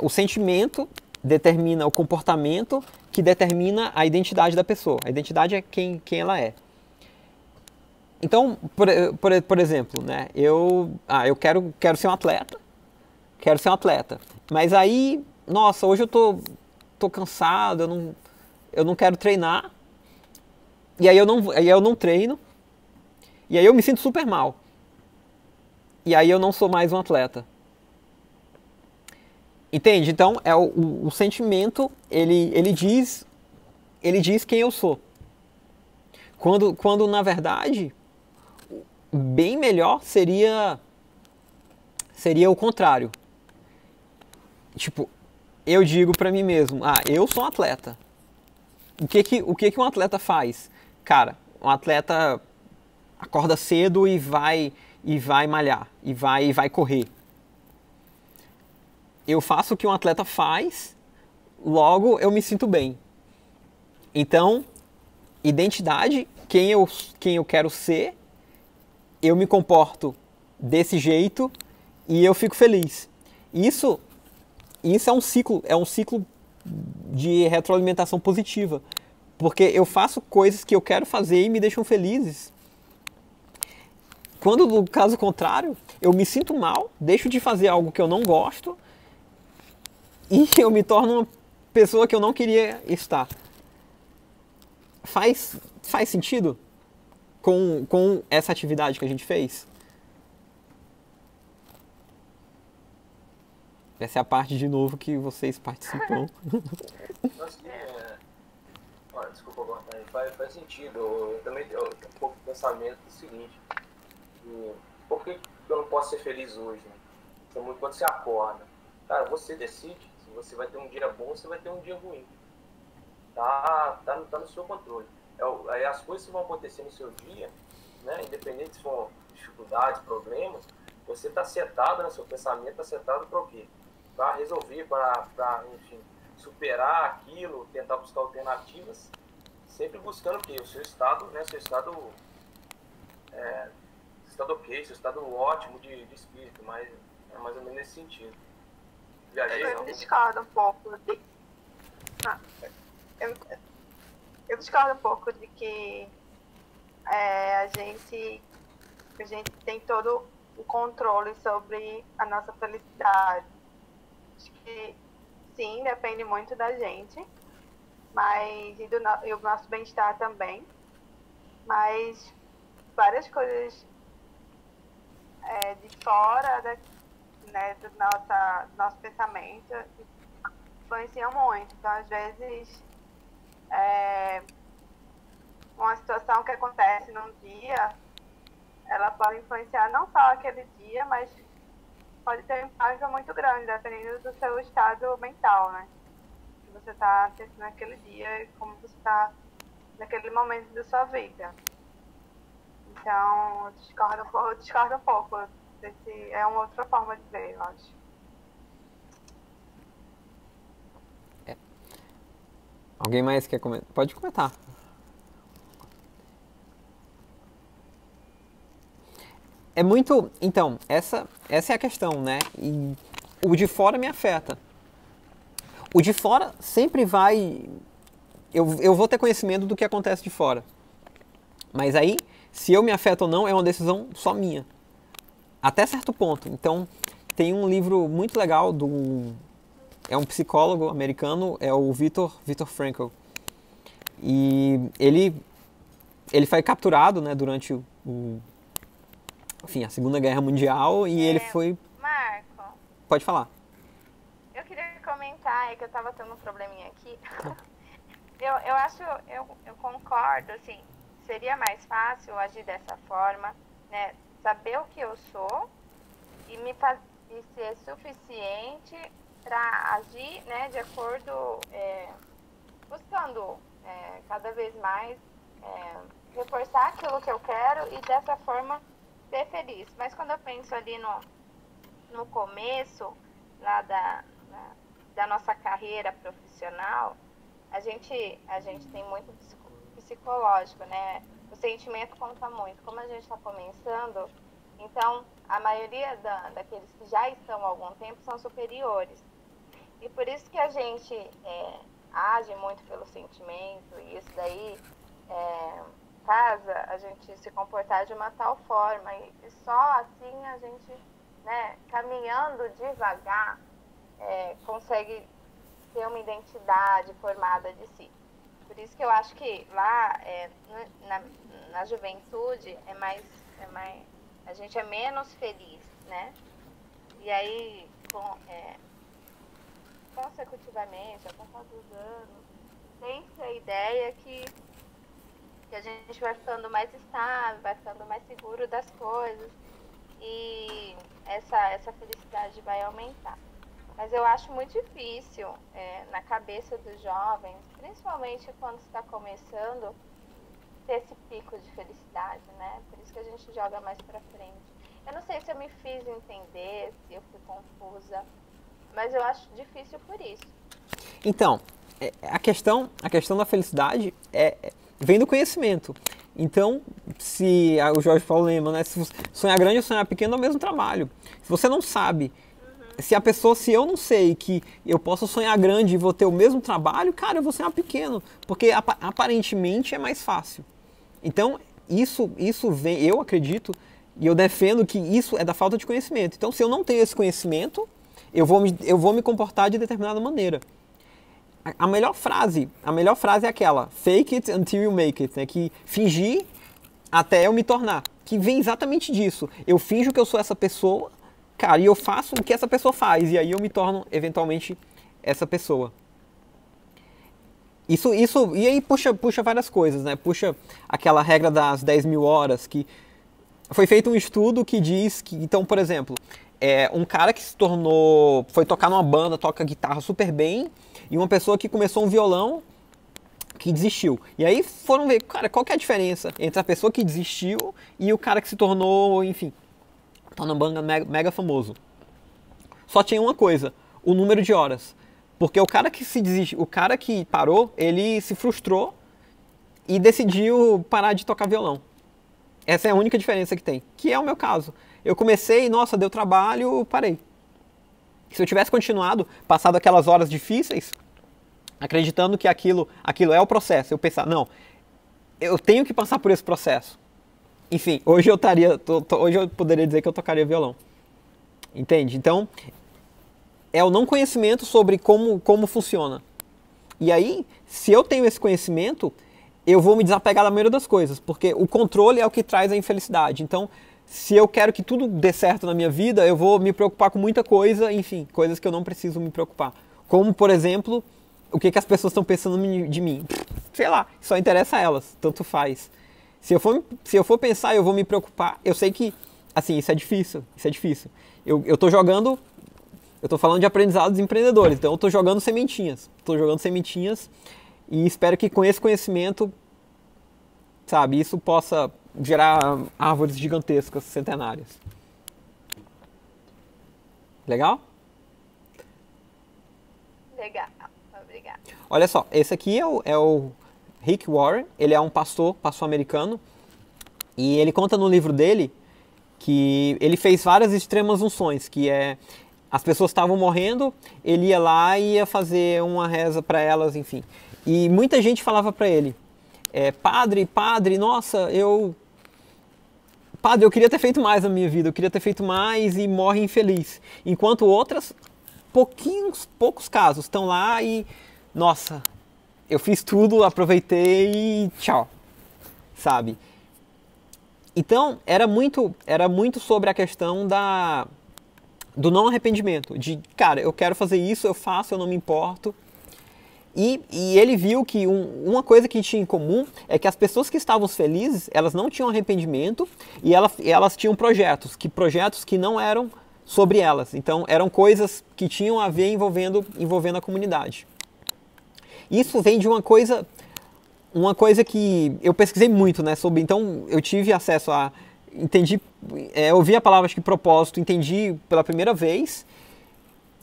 O sentimento determina o comportamento, que determina a identidade da pessoa. A identidade é quem ela é. Então, por exemplo, né, eu quero ser um atleta. Quero ser um atleta. Mas aí, nossa, hoje eu tô cansado, eu não quero treinar. E aí eu não treino. E aí eu me sinto super mal. E aí eu não sou mais um atleta. Entende? Então, o sentimento, ele diz quem eu sou. Quando na verdade, bem melhor seria o contrário. Tipo, eu digo pra mim mesmo, eu sou um atleta. O que um atleta faz? Cara, um atleta acorda cedo e vai malhar, e vai correr. Eu faço o que um atleta faz, logo eu me sinto bem. Então, identidade, quem eu quero ser, eu me comporto desse jeito e eu fico feliz. Isso é um ciclo de retroalimentação positiva, porque eu faço coisas que eu quero fazer e me deixam felizes. Quando, no caso contrário, eu me sinto mal, deixo de fazer algo que eu não gosto e eu me torno uma pessoa que eu não queria estar. Faz sentido com essa atividade que a gente fez? Essa é a parte, de novo, que vocês participam. Desculpa cortar aí, faz sentido. Eu também tenho um pouco de pensamento do seguinte. E por que eu não posso ser feliz hoje, né? É muito quando você acorda. Cara, você decide se você vai ter um dia bom ou se vai ter um dia ruim. Tá no seu controle. Aí as coisas que vão acontecer no seu dia, né, independente se for dificuldades, problemas, você está setado, né, seu pensamento está setado para o quê? Para resolver, para enfim, superar aquilo, tentar buscar alternativas, sempre buscando o quê? O seu estado, né, seu estado ok, seu estado ótimo de espírito, mas é mais ou menos nesse sentido. Eu discordo um pouco de... Eu discordo um pouco de que a gente tem todo o controle sobre a nossa felicidade. Acho que sim, depende muito da gente, mas e o nosso bem-estar também. Mas várias coisas de fora né, do nosso pensamento influenciam muito. Então, às vezes, uma situação que acontece num dia, ela pode influenciar não só aquele dia, mas pode ter um impacto muito grande, dependendo do seu estado mental, né? Que você está tendo naquele dia e como você está naquele momento da sua vida. Então, eu discordo um pouco. É uma outra forma de ver, eu acho. Alguém mais quer comentar? Pode comentar. É muito... Então, essa é a questão, né? E o de fora me afeta. O de fora sempre vai... Eu vou ter conhecimento do que acontece de fora. Mas aí, se eu me afeto ou não, é uma decisão só minha. Até certo ponto. Então, tem um livro muito legal é um psicólogo americano, é o Viktor Frankl. E ele foi capturado, né, durante a Segunda Guerra Mundial e ele foi... Marco. Pode falar. Eu queria comentar, que eu tava tendo um probleminha aqui. Eu concordo, assim, seria mais fácil agir dessa forma, né, saber o que eu sou e ser suficiente para agir, né, de acordo, buscando cada vez mais reforçar aquilo que eu quero e dessa forma ser feliz. Mas quando eu penso ali no começo lá da nossa carreira profissional, a gente tem muito psicológico, né? O sentimento conta muito. Como a gente está começando, então a maioria daqueles que já estão há algum tempo são superiores. E por isso que a gente age muito pelo sentimento, e isso daí faz a gente se comportar de uma tal forma. E só assim a gente, né, caminhando devagar, consegue ter uma identidade formada de si. Por isso que eu acho que lá na juventude a gente é menos feliz, né? E aí, consecutivamente, ao passar dos anos, tem-se a ideia que a gente vai ficando mais estável, vai ficando mais seguro das coisas e essa felicidade vai aumentar. Mas eu acho muito difícil na cabeça dos jovens, principalmente quando está começando, ter esse pico de felicidade, né? Por isso que a gente joga mais pra frente. Eu não sei se eu me fiz entender, se eu fui confusa, mas eu acho difícil por isso. Então, a questão da felicidade vem do conhecimento. Então, se o Jorge Paulo lembra, né? Se sonhar grande ou sonhar pequeno é o mesmo trabalho. Se você não sabe... Se eu não sei que eu posso sonhar grande e vou ter o mesmo trabalho, cara, eu vou sonhar pequeno, porque aparentemente é mais fácil. Então, isso vem, eu acredito, e eu defendo que isso é da falta de conhecimento. Então, se eu não tenho esse conhecimento, eu vou me comportar de determinada maneira. A melhor frase é aquela, fake it until you make it, né? Que fingir até eu me tornar, que vem exatamente disso. Eu finjo que eu sou essa pessoa, cara, e eu faço o que essa pessoa faz, e aí eu me torno, eventualmente, essa pessoa. E aí puxa várias coisas, né? Puxa aquela regra das 10.000 horas, que foi feito um estudo que diz que, então, por exemplo, um cara que foi tocar numa banda, toca guitarra super bem, e uma pessoa que começou um violão que desistiu. E aí foram ver, cara, qual que é a diferença entre a pessoa que desistiu e o cara que se tornou, enfim, tá numa banda mega famoso. Só tinha uma coisa, o número de horas. Porque o cara que parou, ele se frustrou e decidiu parar de tocar violão. Essa é a única diferença que tem, que é o meu caso. Eu comecei, nossa, deu trabalho, parei. Se eu tivesse continuado, passado aquelas horas difíceis, acreditando que aquilo é o processo, eu pensar, não, eu tenho que passar por esse processo. Enfim, hoje eu poderia dizer que eu tocaria violão. Entende? Então, é o não conhecimento sobre como funciona. E aí, se eu tenho esse conhecimento, eu vou me desapegar da maioria das coisas, porque o controle é o que traz a infelicidade. Então, se eu quero que tudo dê certo na minha vida, eu vou me preocupar com muita coisa, enfim, coisas que eu não preciso me preocupar. Como, por exemplo, o que as pessoas estão pensando de mim. Sei lá, só interessa a elas, tanto faz. Se eu for pensar, eu vou me preocupar. Eu sei que, assim, isso é difícil. Eu tô jogando, eu tô falando de aprendizados empreendedores, então eu tô jogando sementinhas. E espero que com esse conhecimento, sabe, isso possa gerar árvores gigantescas, centenárias. Legal? Legal, obrigada. Olha só, esse aqui é o Rick Warren, ele é um pastor americano, e ele conta no livro dele que ele fez várias extremas unções, que as pessoas estavam morrendo, ele ia lá e ia fazer uma reza para elas, enfim. E muita gente falava para ele, padre, nossa, eu queria ter feito mais na minha vida, eu queria ter feito mais, e morre infeliz. Enquanto outras, poucos casos estão lá e, nossa, eu fiz tudo, aproveitei e tchau, sabe? Então, era muito sobre a questão do não arrependimento, de, cara, eu quero fazer isso, eu faço, eu não me importo. E ele viu que uma coisa que tinha em comum é que as pessoas que estavam felizes, elas não tinham arrependimento e elas tinham projetos que não eram sobre elas. Então, eram coisas que tinham a ver envolvendo a comunidade. Isso vem de uma coisa que eu pesquisei muito, né, sobre. Então, eu tive acesso a... ouvi a palavra, acho que propósito, entendi pela primeira vez.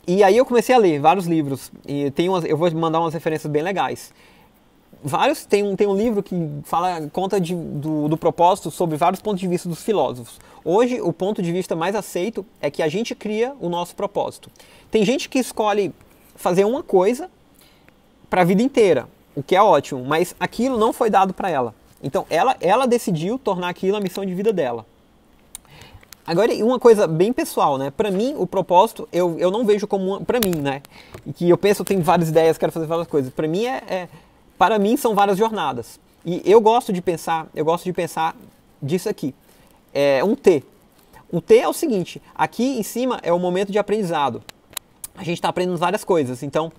E aí eu comecei a ler vários livros, e eu vou mandar umas referências bem legais. Tem um livro que conta do propósito sobre vários pontos de vista dos filósofos. Hoje, o ponto de vista mais aceito é que a gente cria o nosso propósito. Tem gente que escolhe fazer uma coisa para a vida inteira, o que é ótimo, mas aquilo não foi dado para ela. Então, ela decidiu tornar aquilo a missão de vida dela. Agora, uma coisa bem pessoal, né? Para mim, o propósito, eu não vejo como... Para mim, né? E que eu penso, eu tenho várias ideias, quero fazer várias coisas. Para mim, para mim, são várias jornadas. E eu gosto de pensar disso aqui. Um T. Um T é o seguinte, aqui em cima é o momento de aprendizado. A gente está aprendendo várias coisas. Então,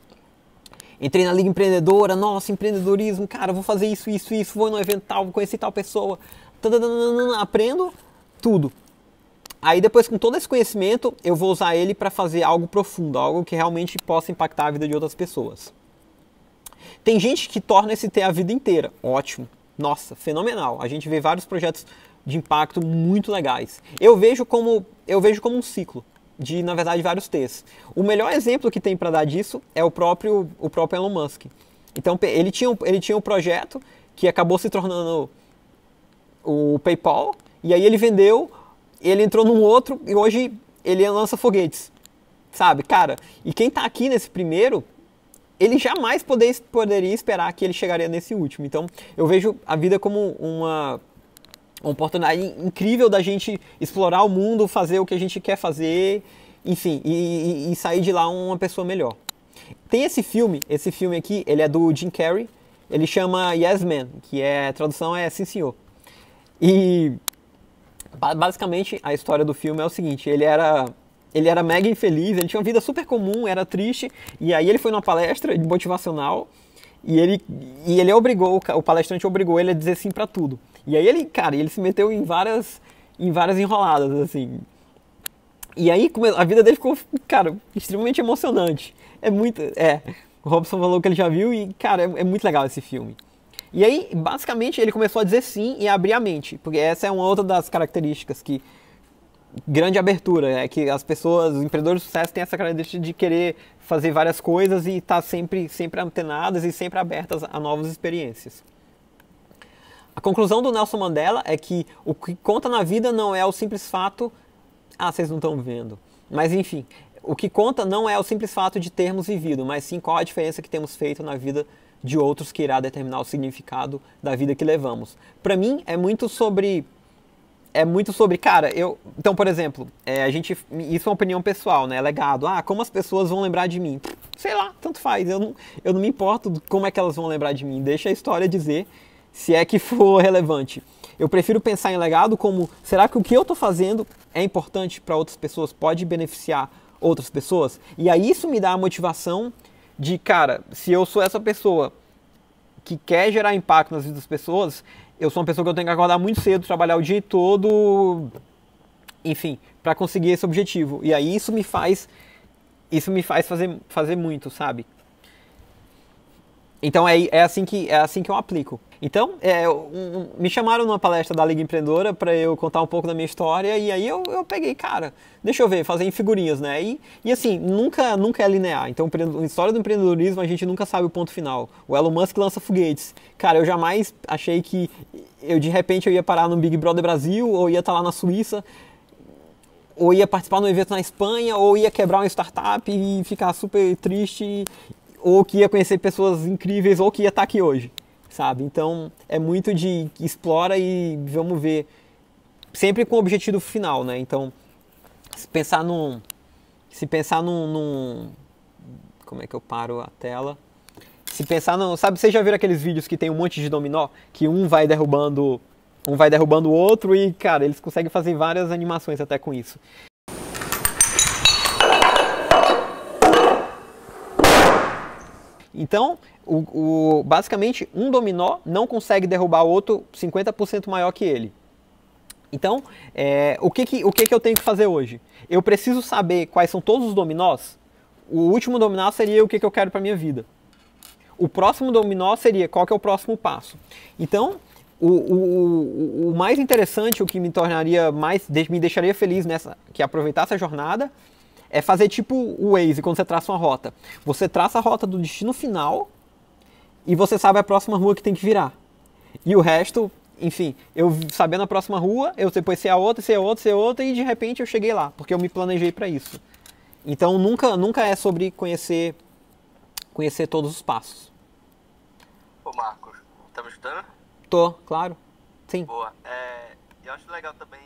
entrei na Liga Empreendedora, nossa, empreendedorismo, cara, vou fazer isso, vou num evento tal, vou conhecer tal pessoa. Aprendo tudo. Aí depois, com todo esse conhecimento, eu vou usar ele para fazer algo profundo, algo que realmente possa impactar a vida de outras pessoas. Tem gente que torna esse T a vida inteira. Ótimo. Nossa, fenomenal. A gente vê vários projetos de impacto muito legais. Eu vejo como um ciclo de, na verdade, vários T's. O melhor exemplo que tem para dar disso é o próprio Elon Musk. Então, ele tinha um projeto que acabou se tornando o PayPal, e aí ele vendeu... Ele entrou num outro e hoje ele lança foguetes, sabe, cara? E quem tá aqui nesse primeiro, ele jamais poderia esperar que ele chegaria nesse último. Então, eu vejo a vida como uma oportunidade incrível da gente explorar o mundo, fazer o que a gente quer fazer, enfim, e sair de lá uma pessoa melhor. Tem esse filme aqui, ele é do Jim Carrey, ele chama Yes Man, que a tradução é Sim Senhor. E... basicamente, a história do filme é o seguinte, ele era mega infeliz, ele tinha uma vida super comum, era triste, e aí ele foi numa palestra motivacional, e ele o palestrante obrigou ele a dizer sim pra tudo. E aí ele se meteu em várias em várias enroladas, assim. E aí a vida dele ficou, cara, extremamente emocionante. O Robson falou que ele já viu e, cara, é muito legal esse filme. E aí, basicamente, ele começou a dizer sim e a abrir a mente, porque essa é uma outra das características que grande abertura, é que as pessoas, os empreendedores de sucesso têm essa característica de querer fazer várias coisas e estar sempre antenadas e sempre abertas a novas experiências. A conclusão do Nelson Mandela é que o que conta na vida não é o simples fato... vocês não estão vendo. Mas enfim, o que conta não é o simples fato de termos vivido, mas sim qual a diferença que temos feito na vida de outros que irá determinar o significado da vida que levamos. Para mim, é muito sobre, cara, então, por exemplo, isso é uma opinião pessoal, né, legado, como as pessoas vão lembrar de mim? Sei lá, tanto faz, eu não me importo como é que elas vão lembrar de mim, deixa a história dizer, se é que for relevante. Eu prefiro pensar em legado como, será que o que eu estou fazendo é importante para outras pessoas, pode beneficiar outras pessoas? E aí isso me dá a motivação de, cara, se eu sou essa pessoa que quer gerar impacto nas vidas das pessoas, eu sou uma pessoa que eu tenho que acordar muito cedo, trabalhar o dia todo, enfim, para conseguir esse objetivo. E aí isso me faz fazer muito, sabe? Então é assim que eu aplico. Então, me chamaram numa palestra da Liga Empreendedora para eu contar um pouco da minha história e aí eu peguei, cara, deixa eu ver, fazer em figurinhas, né? E assim, nunca é linear. Então, a história do empreendedorismo, a gente nunca sabe o ponto final. O Elon Musk lança foguetes. Cara, eu jamais achei que de repente eu ia parar no Big Brother Brasil ou ia estar lá na Suíça ou ia participar de um evento na Espanha ou ia quebrar uma startup e ficar super triste ou que ia conhecer pessoas incríveis ou que ia estar aqui hoje. Sabe? Então, é muito de explora e vamos ver, sempre com o objetivo final, né? Então, se pensar num como é que eu paro a tela? Se pensar sabe, vocês já viram aqueles vídeos que tem um monte de dominó, que um vai derrubando o outro e, cara, eles conseguem fazer várias animações até com isso. Então, basicamente, um dominó não consegue derrubar o outro 50% maior que ele. Então, o que eu tenho que fazer hoje? Eu preciso saber quais são todos os dominós. O último dominó seria o que eu quero para a minha vida. O próximo dominó seria qual que é o próximo passo. Então, o mais interessante, o que me deixaria feliz que aproveitar essa jornada, é fazer tipo o Waze, quando você traça uma rota. Você traça a rota do destino final e você sabe a próxima rua que tem que virar. E o resto, enfim, eu sabendo a próxima rua, eu depois sei a outra e de repente eu cheguei lá, porque eu me planejei para isso. Então nunca é sobre conhecer todos os passos. Ô Marcos, tá me escutando? Tô, claro. Sim. Boa. Eu acho legal também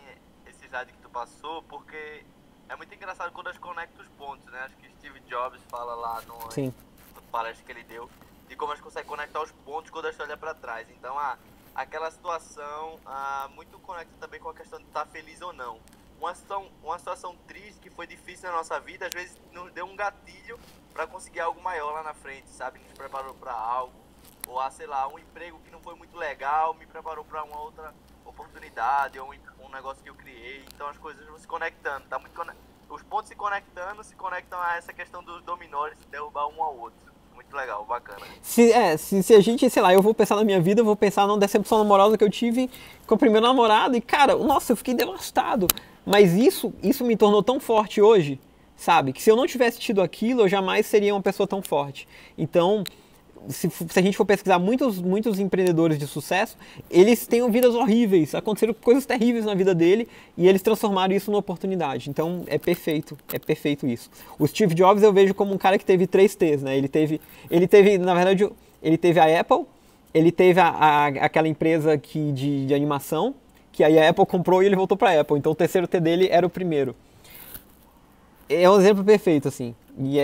esse slide que tu passou, porque é muito engraçado quando a gente conecta os pontos, né? Acho que Steve Jobs fala lá no palestra que ele deu, de como a gente consegue conectar os pontos quando a gente olha para trás. Então, aquela situação muito conecta também com a questão de estar feliz ou não. Uma situação triste que foi difícil na nossa vida, às vezes nos deu um gatilho para conseguir algo maior lá na frente, sabe? Nos preparou para algo. Ou, sei lá, um emprego que não foi muito legal me preparou para uma outra oportunidade, ou um negócio que eu criei. Então as coisas vão se conectando, tá muito os pontos se conectam a essa questão dos dominós, de derrubar um ao outro. Muito legal, bacana. Se a gente, sei lá, eu vou pensar na minha vida, eu vou pensar numa decepção amorosa que eu tive com o primeiro namorado e, cara, nossa, eu fiquei devastado. Mas isso me tornou tão forte hoje, sabe? Que se eu não tivesse tido aquilo, eu jamais seria uma pessoa tão forte. Então, se a gente for pesquisar muitos empreendedores de sucesso, eles têm vidas horríveis, aconteceram coisas terríveis na vida dele e eles transformaram isso numa oportunidade. Então é perfeito isso. O Steve Jobs eu vejo como um cara que teve 3 T's, né? Ele teve, na verdade, ele teve a Apple, ele teve aquela empresa de animação, que aí a Apple comprou e ele voltou para a Apple. Então o terceiro T dele era o primeiro. É um exemplo perfeito, assim. E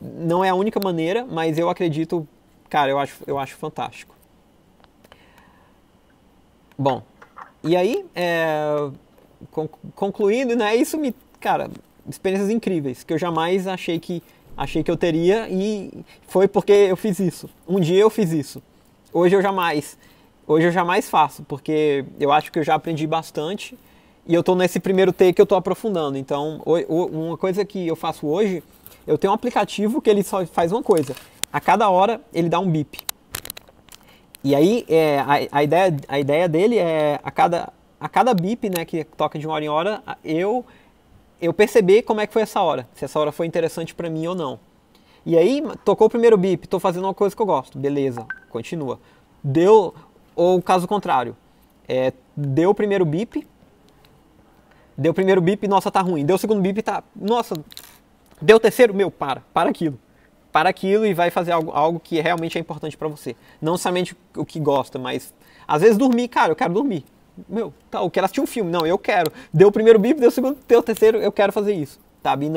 não é a única maneira, mas eu acredito, cara, eu acho fantástico. Bom, e aí, concluindo, né, cara, experiências incríveis, que eu jamais achei que eu teria e foi porque eu fiz isso. Um dia eu fiz isso. Hoje eu jamais faço, porque eu acho que eu já aprendi bastante e eu estou nesse primeiro take que eu estou aprofundando. Então, uma coisa que eu faço hoje, eu tenho um aplicativo que ele só faz uma coisa. A cada hora ele dá um bip. E aí a ideia dele é a cada bip, né, que toca de hora em hora, eu perceber como é que foi essa hora, se essa hora foi interessante para mim ou não. E aí tocou o primeiro bip, estou fazendo uma coisa que eu gosto, beleza, continua. Ou caso contrário, deu o primeiro bip, nossa, tá ruim. Deu o segundo bip, tá, nossa, deu o terceiro, para aquilo e vai fazer algo que realmente é importante pra você. Não somente o que gosta, mas às vezes dormir, cara, eu quero dormir. Eu quero assistir um filme, não, eu quero. Deu o primeiro bip, deu o segundo, deu o terceiro, eu quero fazer isso, sabe?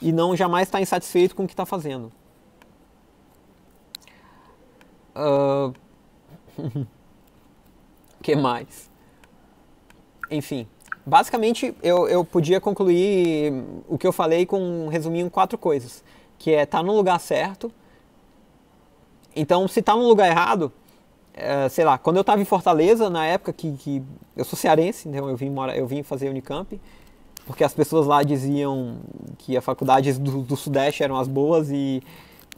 E não jamais estar insatisfeito com o que está fazendo. Que mais? Enfim, basicamente eu podia concluir o que eu falei resumindo em 4 coisas, que é estar no lugar certo. Então, se está no lugar errado, sei lá, quando eu estava em Fortaleza, na época que eu sou cearense, então eu vim fazer Unicamp, porque as pessoas lá diziam que as faculdades do Sudeste eram as boas e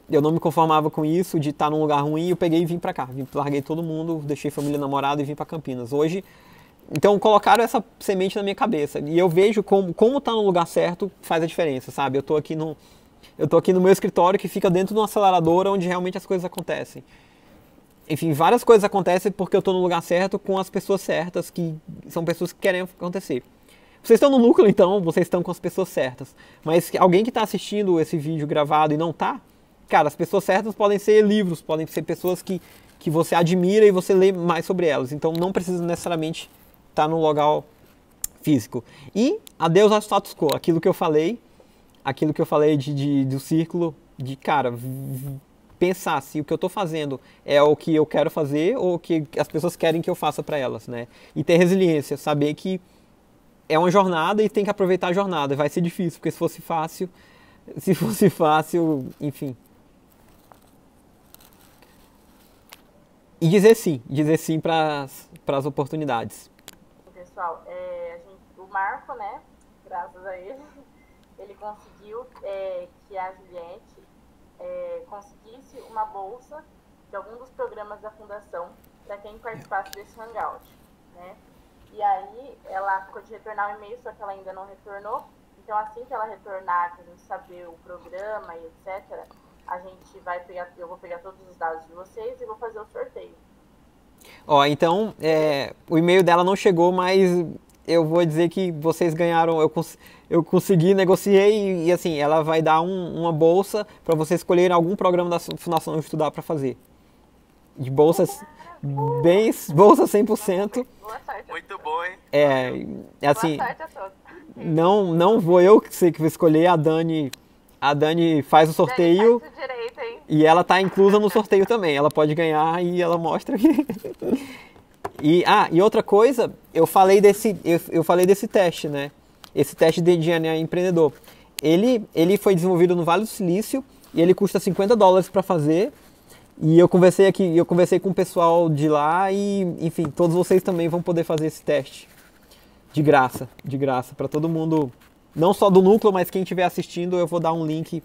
eu não me conformava com isso, de estar num lugar ruim, eu peguei e vim pra cá. Larguei todo mundo, deixei família, namorada e vim pra Campinas. Hoje, então colocaram essa semente na minha cabeça e eu vejo como tá no lugar certo faz a diferença, sabe? Eu tô aqui no meu escritório que fica dentro de uma aceleradora onde realmente as coisas acontecem. Enfim, várias coisas acontecem porque eu tô no lugar certo com as pessoas certas, que são pessoas que querem acontecer. Vocês estão no núcleo, então, vocês estão com as pessoas certas. Mas alguém que está assistindo esse vídeo gravado e não tá, cara, as pessoas certas podem ser livros, podem ser pessoas que você admira e você lê mais sobre elas. Então não precisa necessariamente estar no local físico. E adeus ao status quo, aquilo que eu falei do círculo, de cara, pensar se o que eu estou fazendo é o que eu quero fazer ou o que as pessoas querem que eu faça para elas, né? E ter resiliência, saber que é uma jornada e tem que aproveitar a jornada. Vai ser difícil, porque se fosse fácil, enfim. E dizer sim para as oportunidades. Pessoal, o Marco, né, graças a ele conseguiu que a Juliette conseguisse uma bolsa de algum dos programas da Fundação para quem participasse desse hangout, né? E aí ela ficou de retornar o e-mail, só que ela ainda não retornou. Então assim que ela retornar, que a gente saber o programa e etc., eu vou pegar todos os dados de vocês e vou fazer o sorteio. Então, o e-mail dela não chegou, mas eu vou dizer que vocês ganharam, eu consegui, negociei e assim, ela vai dar uma bolsa para vocês escolherem algum programa da Fundação Estudar para fazer. De bolsas, bolsa 100%. Boa sorte. Muito bom, hein? Assim, Boa sorte a todos. não vou eu que vou escolher, a Dani faz o sorteio. Faz o direito, hein? E ela tá inclusa no sorteio também. Ela pode ganhar e ela mostra aqui. E outra coisa, eu falei desse teste, né? Esse teste de DNA empreendedor. Ele foi desenvolvido no Vale do Silício e ele custa $50 para fazer. E eu conversei com o pessoal de lá e, enfim, todos vocês também vão poder fazer esse teste. De graça, para todo mundo, não só do núcleo, mas quem estiver assistindo, eu vou dar um link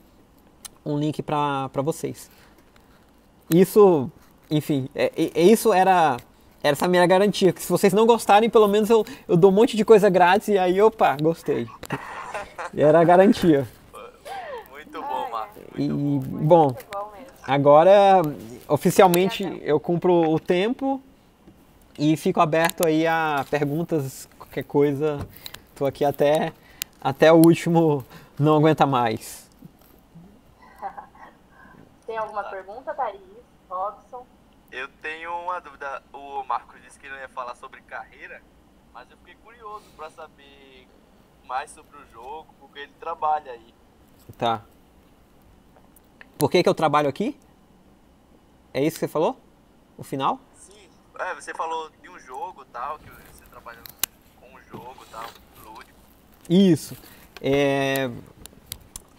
para vocês. Isso, enfim, isso era essa minha garantia, que se vocês não gostarem, pelo menos eu dou um monte de coisa grátis e aí, opa, gostei. Era a garantia. Muito bom, Marco. E, bom, agora, oficialmente, eu cumpro o tempo e fico aberto aí a perguntas, qualquer coisa. Tô aqui até o último não aguenta mais. Tem alguma pergunta, Thaís? Robson? Eu tenho uma dúvida. O Marcos disse que não ia falar sobre carreira, mas eu fiquei curioso para saber mais sobre o jogo, porque ele trabalha aí. Tá. Por que eu trabalho aqui? É isso que você falou? O final? Sim. Você falou de um jogo e tal, que você trabalha com um jogo e tal, lúdico. Isso.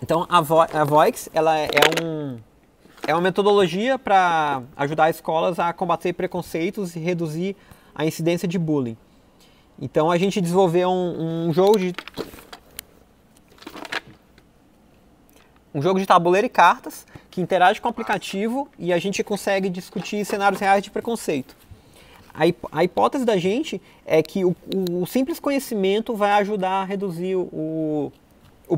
Então, a Voix, ela é uma metodologia para ajudar escolas a combater preconceitos e reduzir a incidência de bullying. Então a gente desenvolveu um jogo de tabuleiro e cartas que interage com o aplicativo e a gente consegue discutir cenários reais de preconceito. A hipótese da gente é que o simples conhecimento vai ajudar a reduzir o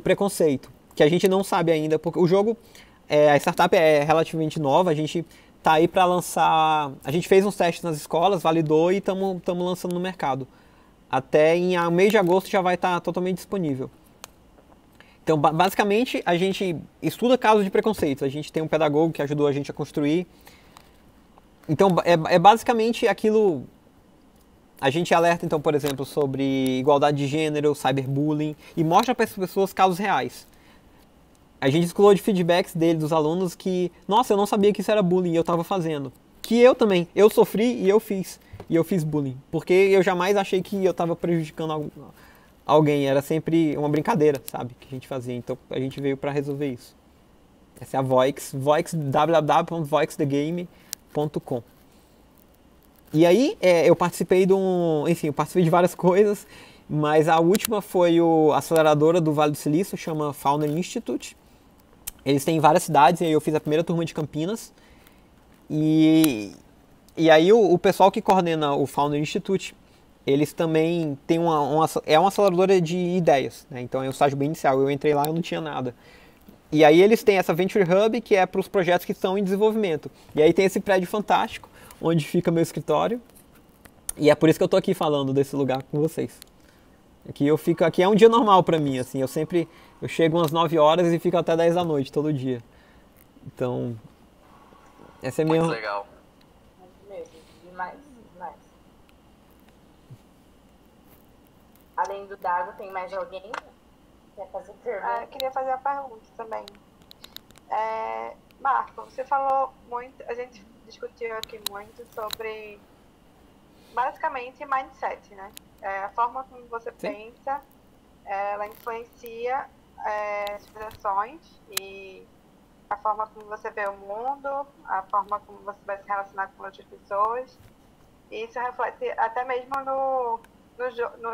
preconceito, que a gente não sabe ainda, porque o jogo, a startup é relativamente nova, a gente tá aí para lançar, a gente fez uns testes nas escolas, validou e estamos lançando no mercado. Até em mês de agosto já vai estar totalmente disponível. Então, basicamente, a gente estuda casos de preconceito. A gente tem um pedagogo que ajudou a gente a construir. Então, é basicamente aquilo... A gente alerta, então, por exemplo, sobre igualdade de gênero, cyberbullying, e mostra para essas pessoas casos reais. A gente excluiu de feedbacks dos alunos que, nossa, eu não sabia que isso era bullying e eu estava fazendo. Que eu também, eu sofri e eu fiz. E eu fiz bullying. Porque eu jamais achei que eu estava prejudicando alguém. Era sempre uma brincadeira, sabe? Que a gente fazia. Então a gente veio para resolver isso. Essa é a Voix. www.voixthegame.com. E aí eu participei eu participei de várias coisas. Mas a última foi a aceleradora do Vale do Silício, chama Founder Institute. Eles têm em várias cidades, e aí eu fiz a primeira turma de Campinas. E aí o pessoal que coordena o Founder Institute, eles também têm uma aceleradora de ideias, né? Então é um estágio bem inicial, eu entrei lá e eu não tinha nada. E aí eles têm essa Venture Hub, que é para os projetos que estão em desenvolvimento. E aí tem esse prédio fantástico, onde fica meu escritório. E é por isso que eu estou aqui falando desse lugar com vocês. Aqui é um dia normal para mim, assim, eu chego umas 9 horas e fico até 10 da noite, todo dia. Então, essa é minha... Muito legal. Mesmo, demais. Além do Dago, tem mais alguém que quer fazer pergunta? Eu queria fazer a pergunta também. Marco, você falou muito, a gente discutiu aqui muito sobre, basicamente, mindset, né? A forma como você pensa, ela influencia suas ações e a forma como você vê o mundo, a forma como você vai se relacionar com outras pessoas. E isso reflete até mesmo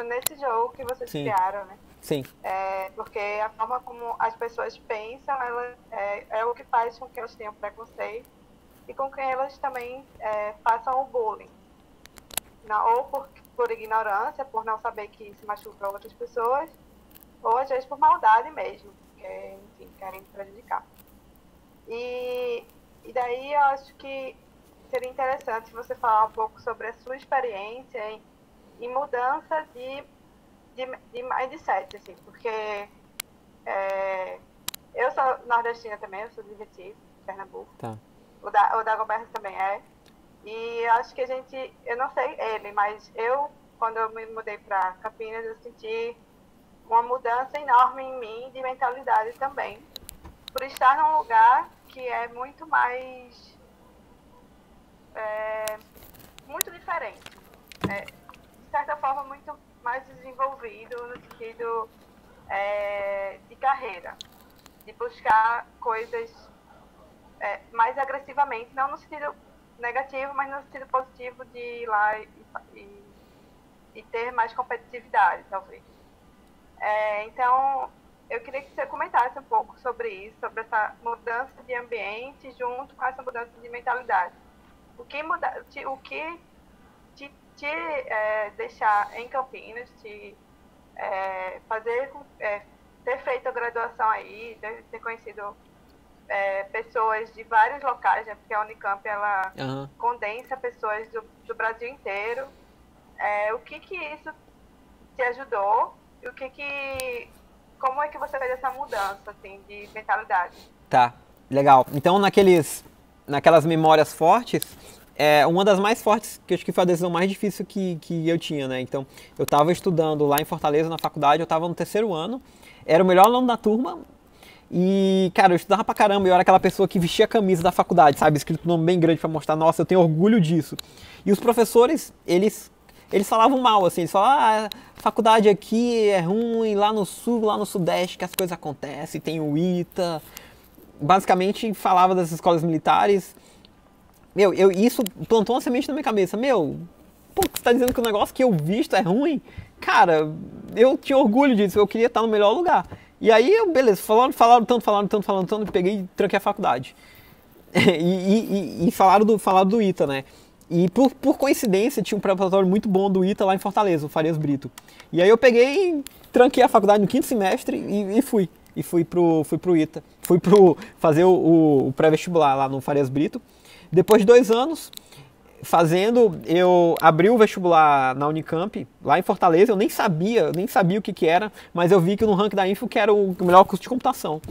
nesse jogo que vocês criaram, né? Sim. Porque a forma como as pessoas pensam, é o que faz com que elas tenham preconceito e com que elas também façam o bullying. Ou por ignorância, por não saber que isso machuca outras pessoas, ou às vezes por maldade mesmo, porque, enfim, querem prejudicar. E daí eu acho que seria interessante você falar um pouco sobre a sua experiência em mudança de mindset, assim, porque eu sou nordestina também, eu sou de Recife, Pernambuco. Tá. O Dagoberto também é. E acho que eu não sei ele, mas quando eu me mudei para Campinas, eu senti uma mudança enorme em mim de mentalidade também. Por estar num lugar que é muito mais... muito diferente. De certa forma, muito mais desenvolvido no sentido de carreira. De buscar coisas mais agressivamente, não no sentido negativo, mas no sentido positivo de ir lá e ter mais competitividade, talvez. Então, eu queria que você comentasse um pouco sobre isso, sobre essa mudança de ambiente junto com essa mudança de mentalidade. O que te deixar em Campinas, ter feito a graduação aí, ter conhecido pessoas de vários locais, né? Porque a Unicamp ela condensa pessoas do Brasil inteiro. O que isso te ajudou e como é que você fez essa mudança assim, de mentalidade? Tá, legal. Então naquelas memórias fortes, uma das mais fortes, que eu acho que foi a decisão mais difícil que eu tinha, né? Então, eu estava estudando lá em Fortaleza, na faculdade, eu estava no 3º ano, era o melhor aluno da turma, e, cara, eu estudava pra caramba, eu era aquela pessoa que vestia a camisa da faculdade, sabe? Escrito um nome bem grande pra mostrar, nossa, eu tenho orgulho disso. E os professores, eles falavam mal, assim, eles falavam, a faculdade aqui é ruim, lá no sul, lá no sudeste que as coisas acontecem, tem o ITA. Basicamente, falava das escolas militares. Isso plantou uma semente na minha cabeça. pô, você tá dizendo que o negócio que eu visto é ruim? Cara, eu tinha orgulho disso, eu queria estar no melhor lugar. E aí, beleza, falaram tanto, eu peguei e tranquei a faculdade. e falaram do ITA, né? E por coincidência, tinha um preparatório muito bom do ITA lá em Fortaleza, o Farias Brito. E aí eu peguei, tranquei a faculdade no 5º semestre e fui. E fui pro ITA. Fui fazer o pré-vestibular lá no Farias Brito. Depois de 2 anos fazendo, eu abri o vestibular na Unicamp, lá em Fortaleza. Eu nem sabia o que era, mas eu vi que no ranking da Info que era o melhor curso de computação.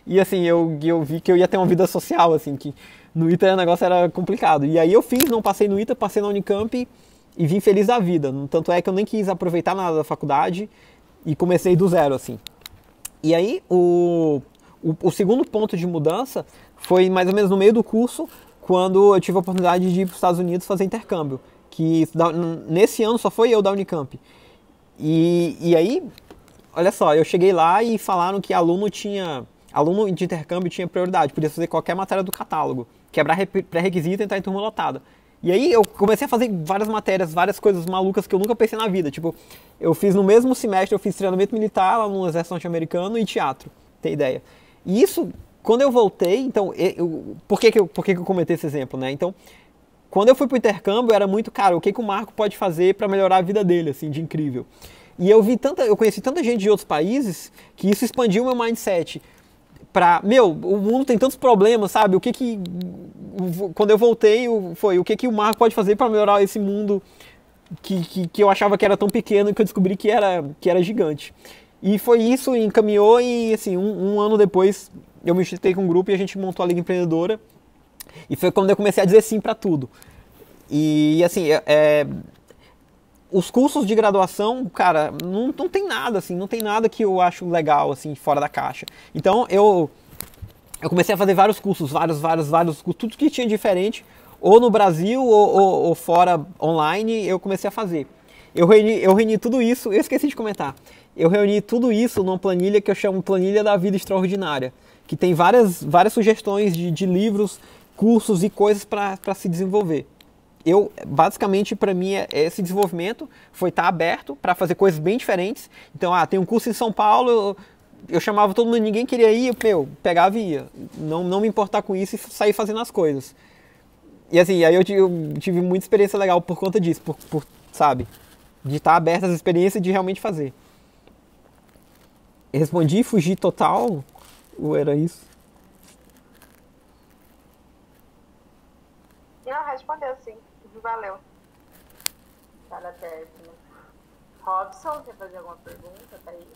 E assim, eu vi que eu ia ter uma vida social, assim, que no ITA o negócio era complicado. E aí eu não passei no ITA, passei na Unicamp e vim feliz da vida. Tanto é que eu nem quis aproveitar nada da faculdade e comecei do zero, assim. E aí o segundo ponto de mudança foi mais ou menos no meio do curso, quando eu tive a oportunidade de ir para os Estados Unidos fazer intercâmbio. Que nesse ano só foi eu da Unicamp. E aí, olha só, eu cheguei lá e falaram que aluno de intercâmbio tinha prioridade, podia fazer qualquer matéria do catálogo, quebrar pré-requisito e entrar em turma lotada. E aí eu comecei a fazer várias matérias, várias coisas malucas que eu nunca pensei na vida. Tipo, eu fiz no mesmo semestre, eu fiz treinamento militar lá no exército norte-americano e teatro, tem ideia. E isso, quando eu voltei, então, por que eu comentei esse exemplo, né? Então, quando eu fui pro intercâmbio, era muito, cara, o que o Marco pode fazer para melhorar a vida dele, assim, de incrível. E eu conheci tanta gente de outros países que isso expandiu o meu mindset. O mundo tem tantos problemas, sabe? Quando eu voltei, foi o que o Marco pode fazer para melhorar esse mundo que eu achava que era tão pequeno e que eu descobri que era gigante. E foi isso, encaminhou e, assim, um ano depois eu me juntei com um grupo e a gente montou a Liga Empreendedora. E foi quando eu comecei a dizer sim para tudo. E, assim, os cursos de graduação, cara, não tem nada, assim, não tem nada que eu acho legal, assim, fora da caixa. Então, eu comecei a fazer vários cursos, vários cursos, tudo que tinha diferente, ou no Brasil ou fora online, eu comecei a fazer. Eu reuni tudo isso, eu esqueci de comentar, eu reuni tudo isso numa planilha que eu chamo Planilha da Vida Extraordinária, que tem várias sugestões de livros, cursos e coisas para se desenvolver. Basicamente, para mim, esse desenvolvimento foi estar aberto para fazer coisas bem diferentes. Então, tem um curso em São Paulo, eu chamava todo mundo, ninguém queria ir, pegava e ia. Não me importar com isso e sair fazendo as coisas. E assim, aí eu tive muita experiência legal por conta disso, sabe? De estar aberto às experiências e de realmente fazer. Eu respondi, fugi total, ou era isso? Não, respondeu sim. Valeu. Fala perto, né? Robson, quer fazer alguma pergunta? Tá aí?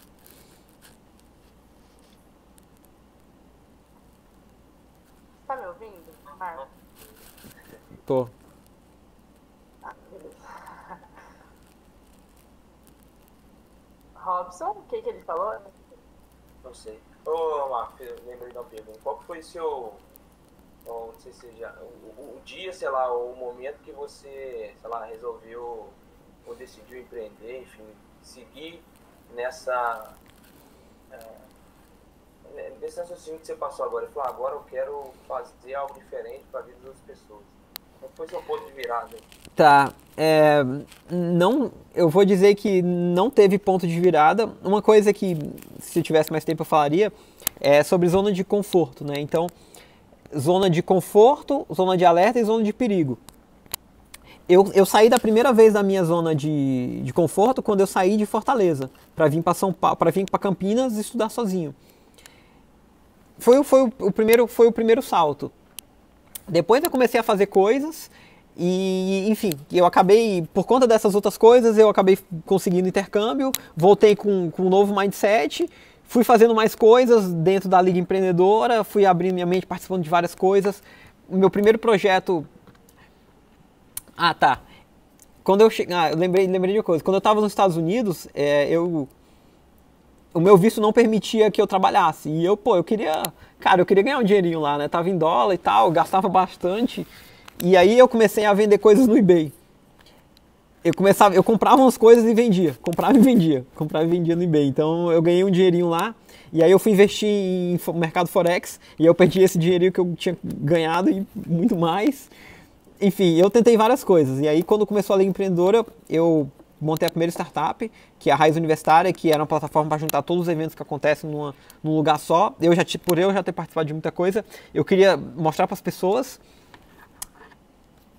Tá me ouvindo, Marco? Tô. Beleza. Robson, o que ele falou? Não sei. Ô, Marco, lembrei de uma pergunta. Qual que foi seu... Não sei se já... O dia, sei lá, o momento que você, sei lá, resolveu ou decidiu empreender, enfim, seguir nesse raciocínio que você passou agora. Ele falou, agora eu quero fazer algo diferente para a vida das pessoas. Qual foi seu ponto de virada? Tá, eu vou dizer que não teve ponto de virada. Uma coisa que, se eu tivesse mais tempo, eu falaria é sobre zona de conforto, né? Então, zona de conforto, zona de alerta e zona de perigo. Eu saí da primeira vez da minha zona de conforto quando eu saí de Fortaleza para vir para São Paulo, para vir para Campinas e estudar sozinho. Foi o primeiro salto. Depois eu comecei a fazer coisas e, enfim, eu acabei, por conta dessas outras coisas, eu acabei conseguindo intercâmbio, voltei com um novo mindset, fui fazendo mais coisas dentro da Liga Empreendedora, fui abrindo minha mente, participando de várias coisas. O meu primeiro projeto... tá. Quando eu cheguei... eu lembrei de uma coisa. Quando eu estava nos Estados Unidos, o meu visto não permitia que eu trabalhasse. E eu queria ganhar um dinheirinho lá, né? Tava em dólar e tal, gastava bastante. E aí eu comecei a vender coisas no eBay. Eu comprava umas coisas e vendia. Comprava e vendia no eBay. Então eu ganhei um dinheirinho lá. E aí eu fui investir em mercado Forex. E eu perdi esse dinheirinho que eu tinha ganhado e muito mais. enfim, eu tentei várias coisas. E aí, quando começou a Liga Empreendedora, eu montei a primeira startup, que é a Raiz Universitária, que era uma plataforma para juntar todos os eventos que acontecem num lugar só. Por eu já ter participado de muita coisa, eu queria mostrar para as pessoas,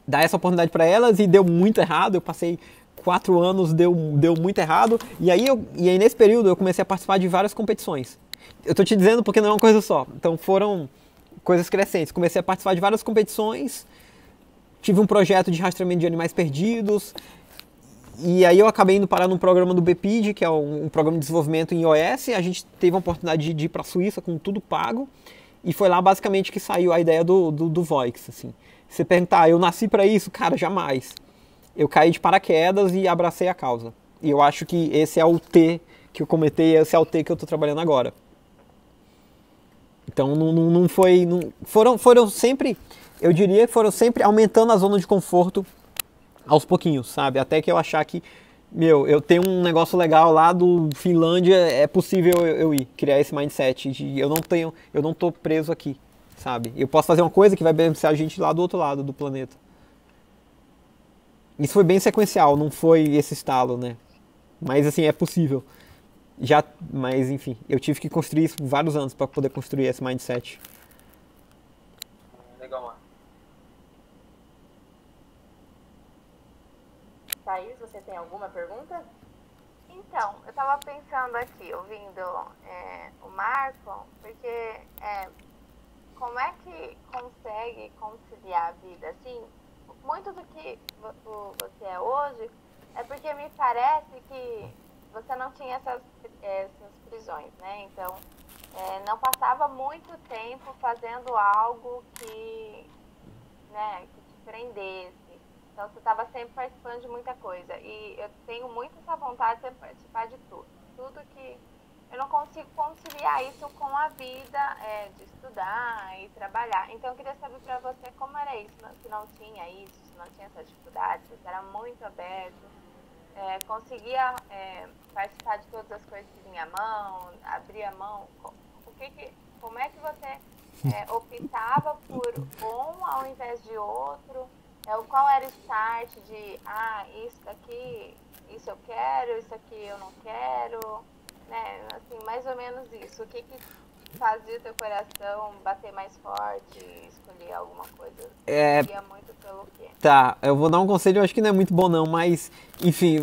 dar essa oportunidade para elas, e deu muito errado. Eu passei 4 anos, deu muito errado. E aí nesse período eu comecei a participar de várias competições. Eu tô te dizendo porque não é uma coisa só. Então foram coisas crescentes. Comecei a participar de várias competições, tive um projeto de rastreamento de animais perdidos, e aí eu acabei indo parar num programa do BPID, que é um programa de desenvolvimento em iOS. A gente teve a oportunidade de ir para a Suíça com tudo pago, e foi lá basicamente que saiu a ideia do Voix, assim. Você perguntar, eu nasci para isso? Cara, jamais. Eu caí de paraquedas e abracei a causa. E eu acho que esse é o T que eu comentei, esse é o T que eu estou trabalhando agora. Então não foi... Foram sempre, eu diria que foram sempre aumentando a zona de conforto aos pouquinhos, sabe? Até que eu achar que, eu tenho um negócio legal lá do Finlândia, é possível eu ir, criar esse mindset de eu não tô preso aqui, sabe? Eu posso fazer uma coisa que vai beneficiar a gente lá do outro lado do planeta. Isso foi bem sequencial, não foi esse estalo, né? Mas assim, é possível. Mas enfim, eu tive que construir isso por vários anos para poder construir esse mindset. Legal, mano. Thaís, você tem alguma pergunta? Então, eu tava pensando aqui, ouvindo o Marco, porque como é que consegue conciliar a vida? Assim, muito do que você é hoje é porque me parece que você não tinha essas prisões, né? Então, não passava muito tempo fazendo algo que te prendesse. Então, você estava sempre participando de muita coisa. E eu tenho muito essa vontade de participar de tudo. Tudo que eu não consigo conciliar isso com a vida de estudar e trabalhar. Então, eu queria saber para você como era isso, se não tinha isso, se não tinha essa dificuldade, se você era muito aberto, conseguia participar de todas as coisas que vinha à mão, abrir a mão. Como é que você optava por um ao invés de outro? Qual era o start de, isso aqui, isso eu quero, isso aqui eu não quero, né? Assim, mais ou menos isso. O que fazia o teu coração bater mais forte, escolher alguma coisa? Ia muito pelo quê? Tá, eu vou dar um conselho, eu acho que não é muito bom não, mas, enfim,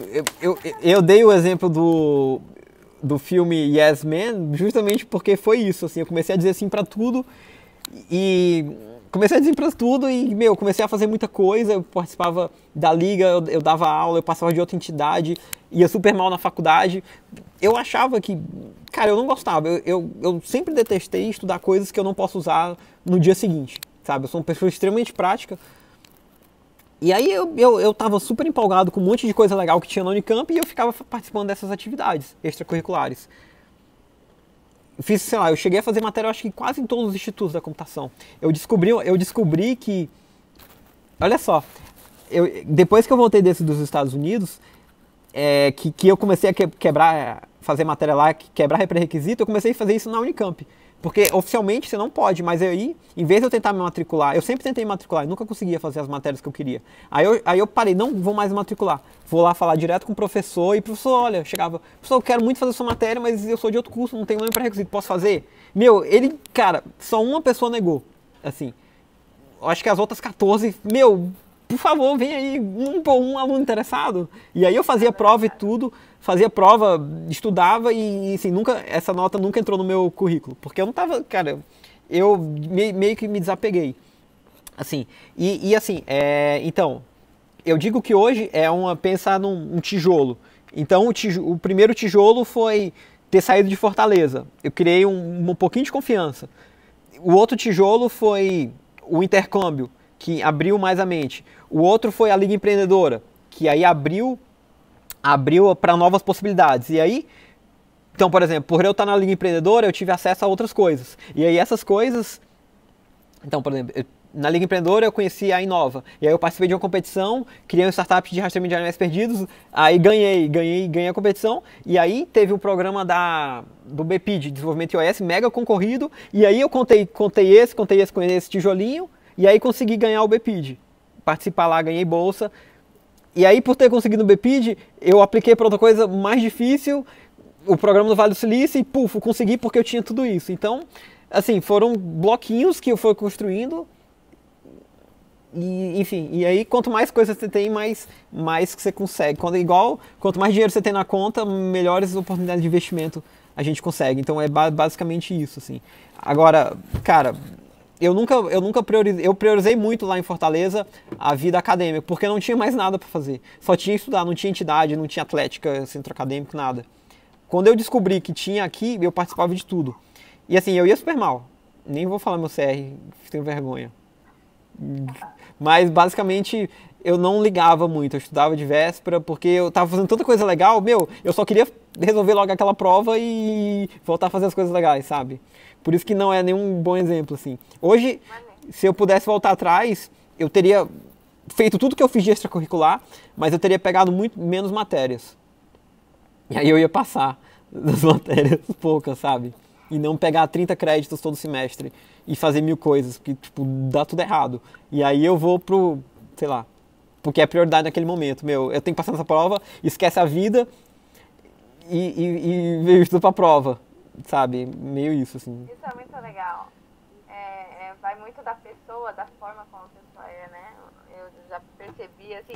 eu dei o exemplo do filme Yes Man justamente porque foi isso, assim, eu comecei a dizer sim pra tudo e... comecei a fazer muita coisa, eu participava da liga, eu dava aula, eu passava de outra entidade, ia super mal na faculdade. Eu achava que, cara, eu não gostava, eu sempre detestei estudar coisas que eu não posso usar no dia seguinte, sabe? Eu sou uma pessoa extremamente prática. E aí eu tava super empolgado com um monte de coisa legal que tinha na Unicamp e eu ficava participando dessas atividades extracurriculares. Eu cheguei a fazer matéria, acho que quase em todos os institutos da computação. Eu descobri que, olha só, depois que eu voltei dos Estados Unidos, que eu comecei a fazer matéria lá, quebrar pré-requisito, eu comecei a fazer isso na Unicamp. Porque oficialmente você não pode, mas aí, em vez de eu tentar me matricular, eu sempre tentei me matricular e nunca conseguia fazer as matérias que eu queria. Aí eu parei, não vou mais matricular. Vou lá falar direto com o professor e o professor, olha, chegava, professor, eu quero muito fazer sua matéria, mas eu sou de outro curso, não tenho nenhum pré-requisito, posso fazer? Cara, só uma pessoa negou, assim. Eu acho que as outras 14, por favor, vem aí, um aluno interessado. E aí eu fazia prova e tudo, estudava e assim, essa nota nunca entrou no meu currículo. Porque eu não tava, cara, eu meio que me desapeguei. Assim, então, eu digo que hoje pensar num tijolo. Então o primeiro tijolo foi ter saído de Fortaleza. Eu criei um pouquinho de confiança. O outro tijolo foi o intercâmbio, que abriu mais a mente. O outro foi a Liga Empreendedora, que aí abriu para novas possibilidades. E aí, então, por exemplo, por eu estar na Liga Empreendedora, eu tive acesso a outras coisas. E aí essas coisas... Então, por exemplo, na Liga Empreendedora eu conheci a Inova. E aí eu participei de uma competição, criei uma startup de rastreamento de animais perdidos, aí ganhei a competição. E aí teve o programa do BPID, Desenvolvimento iOS, mega concorrido. E aí eu contei esse com esse tijolinho, e aí consegui ganhar o BPID. participar lá, ganhei bolsa. E aí, por ter conseguido o BPID, eu apliquei para outra coisa mais difícil, o programa do Vale do Silício, e puf, consegui porque eu tinha tudo isso. Então, assim, foram bloquinhos que eu fui construindo. E, enfim, e aí quanto mais coisas você tem, mais que você consegue. Quanto mais dinheiro você tem na conta, melhores oportunidades de investimento a gente consegue. Então é basicamente isso, assim. Agora, cara, eu priorizei muito lá em Fortaleza a vida acadêmica, porque não tinha mais nada para fazer. Só tinha estudar, não tinha entidade, não tinha atlética, centro acadêmico, nada. Quando eu descobri que tinha aqui, eu participava de tudo. E assim, eu ia super mal. Nem vou falar meu CR, tenho vergonha. Mas basicamente eu não ligava muito, eu estudava de véspera porque eu tava fazendo tanta coisa legal, eu só queria resolver logo aquela prova e voltar a fazer as coisas legais, sabe? Por isso que não é nenhum bom exemplo, assim. Hoje, se eu pudesse voltar atrás, eu teria feito tudo que eu fiz de extracurricular, mas eu teria pegado muito menos matérias. E aí eu ia passar das matérias poucas, sabe? E não pegar 30 créditos todo semestre e fazer 1000 coisas, porque, tipo, dá tudo errado. E aí eu vou pro, sei lá, porque é prioridade naquele momento. Eu tenho que passar nessa prova, esquece a vida e veio tudo pra prova, sabe? Meio isso, assim. Isso é muito legal. Vai muito da pessoa, da forma como a pessoa é, né? Eu já percebi, assim,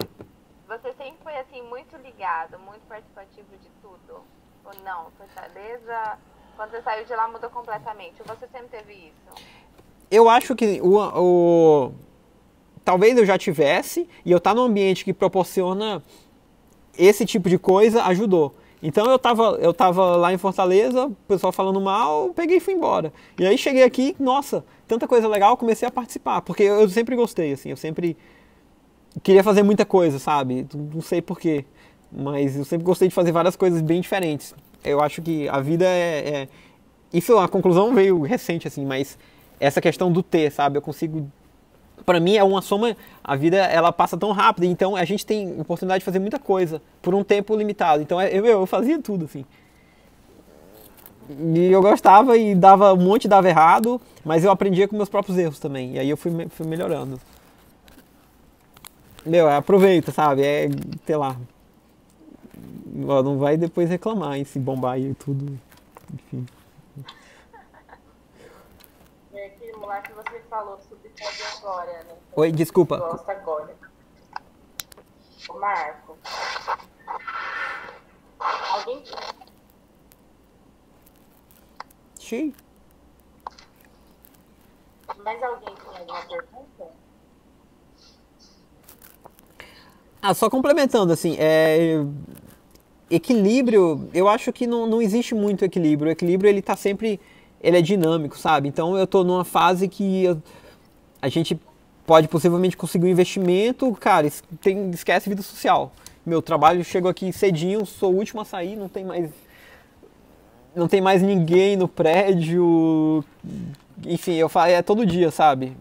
você sempre foi, assim, muito ligado, muito participativo de tudo. Ou não? Fortaleza... Quando você saiu de lá, mudou completamente. Ou você sempre teve isso? Eu acho que talvez eu já tivesse, e eu estar num ambiente que proporciona esse tipo de coisa ajudou. Então eu tava lá em Fortaleza, o pessoal falando mal, eu peguei e fui embora. E aí cheguei aqui, nossa, tanta coisa legal, comecei a participar, porque eu sempre gostei, assim, eu sempre queria fazer muita coisa, sabe? Não sei porquê, mas eu sempre gostei de fazer várias coisas bem diferentes. Eu acho que a vida isso, a conclusão veio recente, assim, mas essa questão do ter, sabe? Eu consigo... Pra mim é uma soma... A vida, ela passa tão rápido, então a gente tem oportunidade de fazer muita coisa por um tempo limitado. Então eu fazia tudo, assim. E eu gostava e um monte dava errado, mas eu aprendia com meus próprios erros também. E aí eu fui melhorando. Aproveita, sabe? Sei lá... Não vai depois reclamar e se bombar e tudo, enfim. E aquilo lá que você falou sobre fazer agora, né? Oi, desculpa. Gosta agora. O Marco. Alguém... Sim. Mais alguém tem alguma pergunta? Só complementando, assim, equilíbrio, eu acho que não existe muito equilíbrio. O equilíbrio, ele tá sempre, ele é dinâmico, sabe? Então eu tô numa fase que a gente pode possivelmente conseguir um investimento, cara, esquece vida social. Meu trabalho, chego aqui cedinho, sou o último a sair, não tem mais ninguém no prédio, enfim, é todo dia, sabe?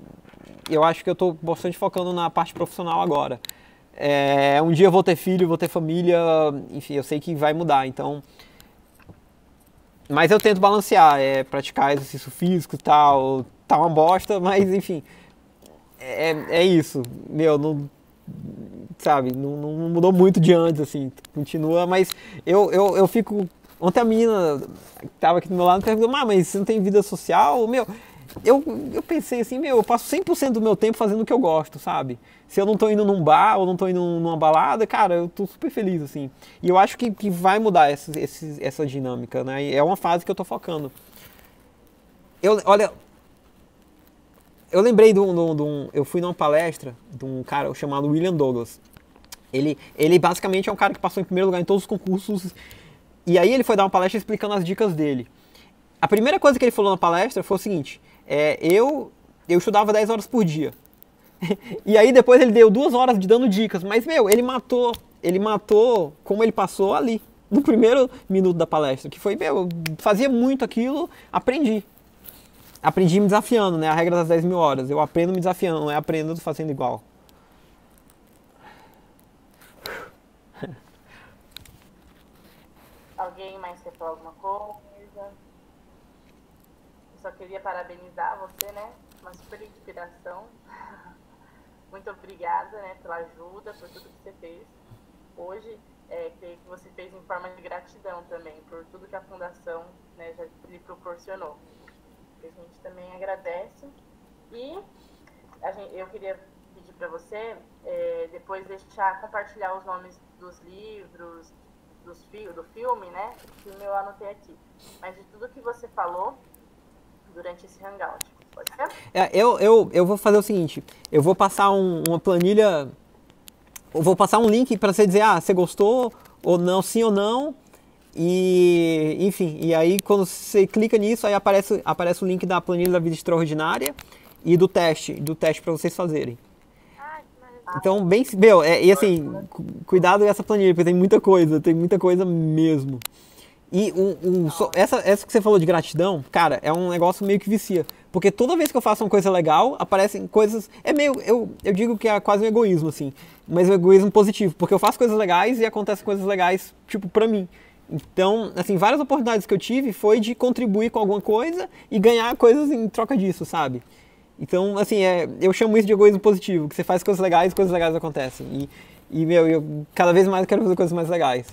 Eu acho que eu tô bastante focando na parte profissional agora. Um dia eu vou ter filho, vou ter família, enfim, eu sei que vai mudar, então... Mas eu tento balancear, praticar exercício físico e tal, tá uma bosta, mas enfim, é isso, não, sabe, não mudou muito de antes, assim, continua, mas eu fico... Ontem a menina que tava aqui do meu lado perguntou, mas você não tem vida social? Eu pensei assim, eu passo 100% do meu tempo fazendo o que eu gosto, sabe? Se eu não tô indo num bar ou não tô indo numa balada, cara, eu tô super feliz, assim. E eu acho que vai mudar essa dinâmica, né? É uma fase que eu tô focando. Olha, eu lembrei eu fui numa palestra de um cara chamado William Douglas. Ele basicamente é um cara que passou em primeiro lugar em todos os concursos. E aí ele foi dar uma palestra explicando as dicas dele. A primeira coisa que ele falou na palestra foi o seguinte, eu estudava 10 horas por dia. E aí depois ele deu 2 horas dando dicas, mas ele matou como ele passou ali, no primeiro minuto da palestra, que foi, eu fazia muito aquilo, aprendi me desafiando, né, a regra das 10.000 horas, eu aprendo me desafiando, não é aprendendo fazendo igual. Alguém mais quer falar alguma coisa? Eu só queria parabenizar você, né? Uma super inspiração. muito obrigada, né, pela ajuda, por tudo que você fez hoje. Creio que você fez em forma de gratidão também, por tudo que a Fundação, né, já lhe proporcionou. A gente também agradece. E eu queria pedir para você, depois compartilhar os nomes dos livros, do filme, né? O filme eu anotei aqui. Mas de tudo que você falou durante esse hangout. Pode ser? Eu vou fazer o seguinte, eu vou passar uma planilha, eu vou passar um link para você dizer, você gostou ou não, sim ou não, e enfim, e aí quando você clica nisso, aí aparece o link da planilha da vida extraordinária e do teste para vocês fazerem. Então, e assim, cuidado com essa planilha, porque tem muita coisa mesmo. E essa que você falou de gratidão, cara, é um negócio meio que vicia. Porque toda vez que eu faço uma coisa legal, aparecem coisas... Eu digo que é quase um egoísmo, assim. Mas um egoísmo positivo. Porque eu faço coisas legais e acontecem coisas legais, tipo, pra mim. Então, assim, várias oportunidades que eu tive foi de contribuir com alguma coisa e ganhar coisas em troca disso, sabe? Então, assim, eu chamo isso de egoísmo positivo. Que você faz coisas legais acontecem. Eu cada vez mais quero fazer coisas mais legais.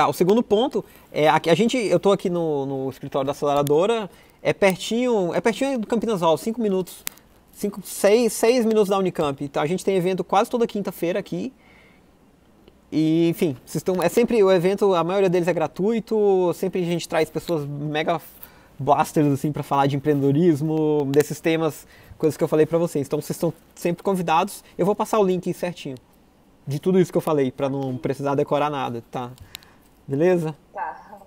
O segundo ponto é eu tô aqui no escritório da aceleradora, é pertinho do Campinas Hall, 5 minutos, 6 minutos da Unicamp. Então a gente tem evento quase toda quinta-feira aqui. E, enfim, é sempre o evento, a maioria deles é gratuito, sempre a gente traz pessoas mega blasters assim para falar de empreendedorismo, desses temas, coisas que eu falei para vocês. Então vocês estão sempre convidados. Eu vou passar o link certinho de tudo isso que eu falei, pra não precisar decorar nada, tá? Beleza? Tá.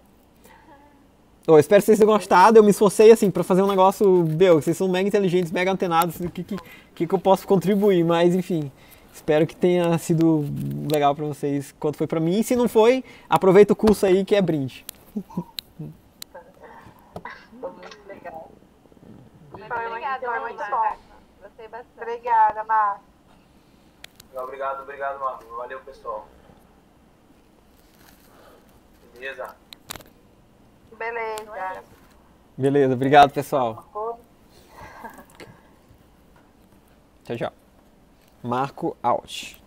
Eu espero que vocês tenham gostado, eu me esforcei, assim, pra fazer um negócio, vocês são mega inteligentes, mega antenados, o que eu posso contribuir, mas, enfim, espero que tenha sido legal pra vocês, quanto foi pra mim, e se não foi, aproveita o curso aí, que é brinde. Foi muito legal. Obrigada, muito bom. Gostei bastante. Obrigada, Marcos. Obrigado, Marcos. Valeu, pessoal. Beleza? Beleza. Beleza, obrigado, pessoal. Tchau, tchau. Marco out.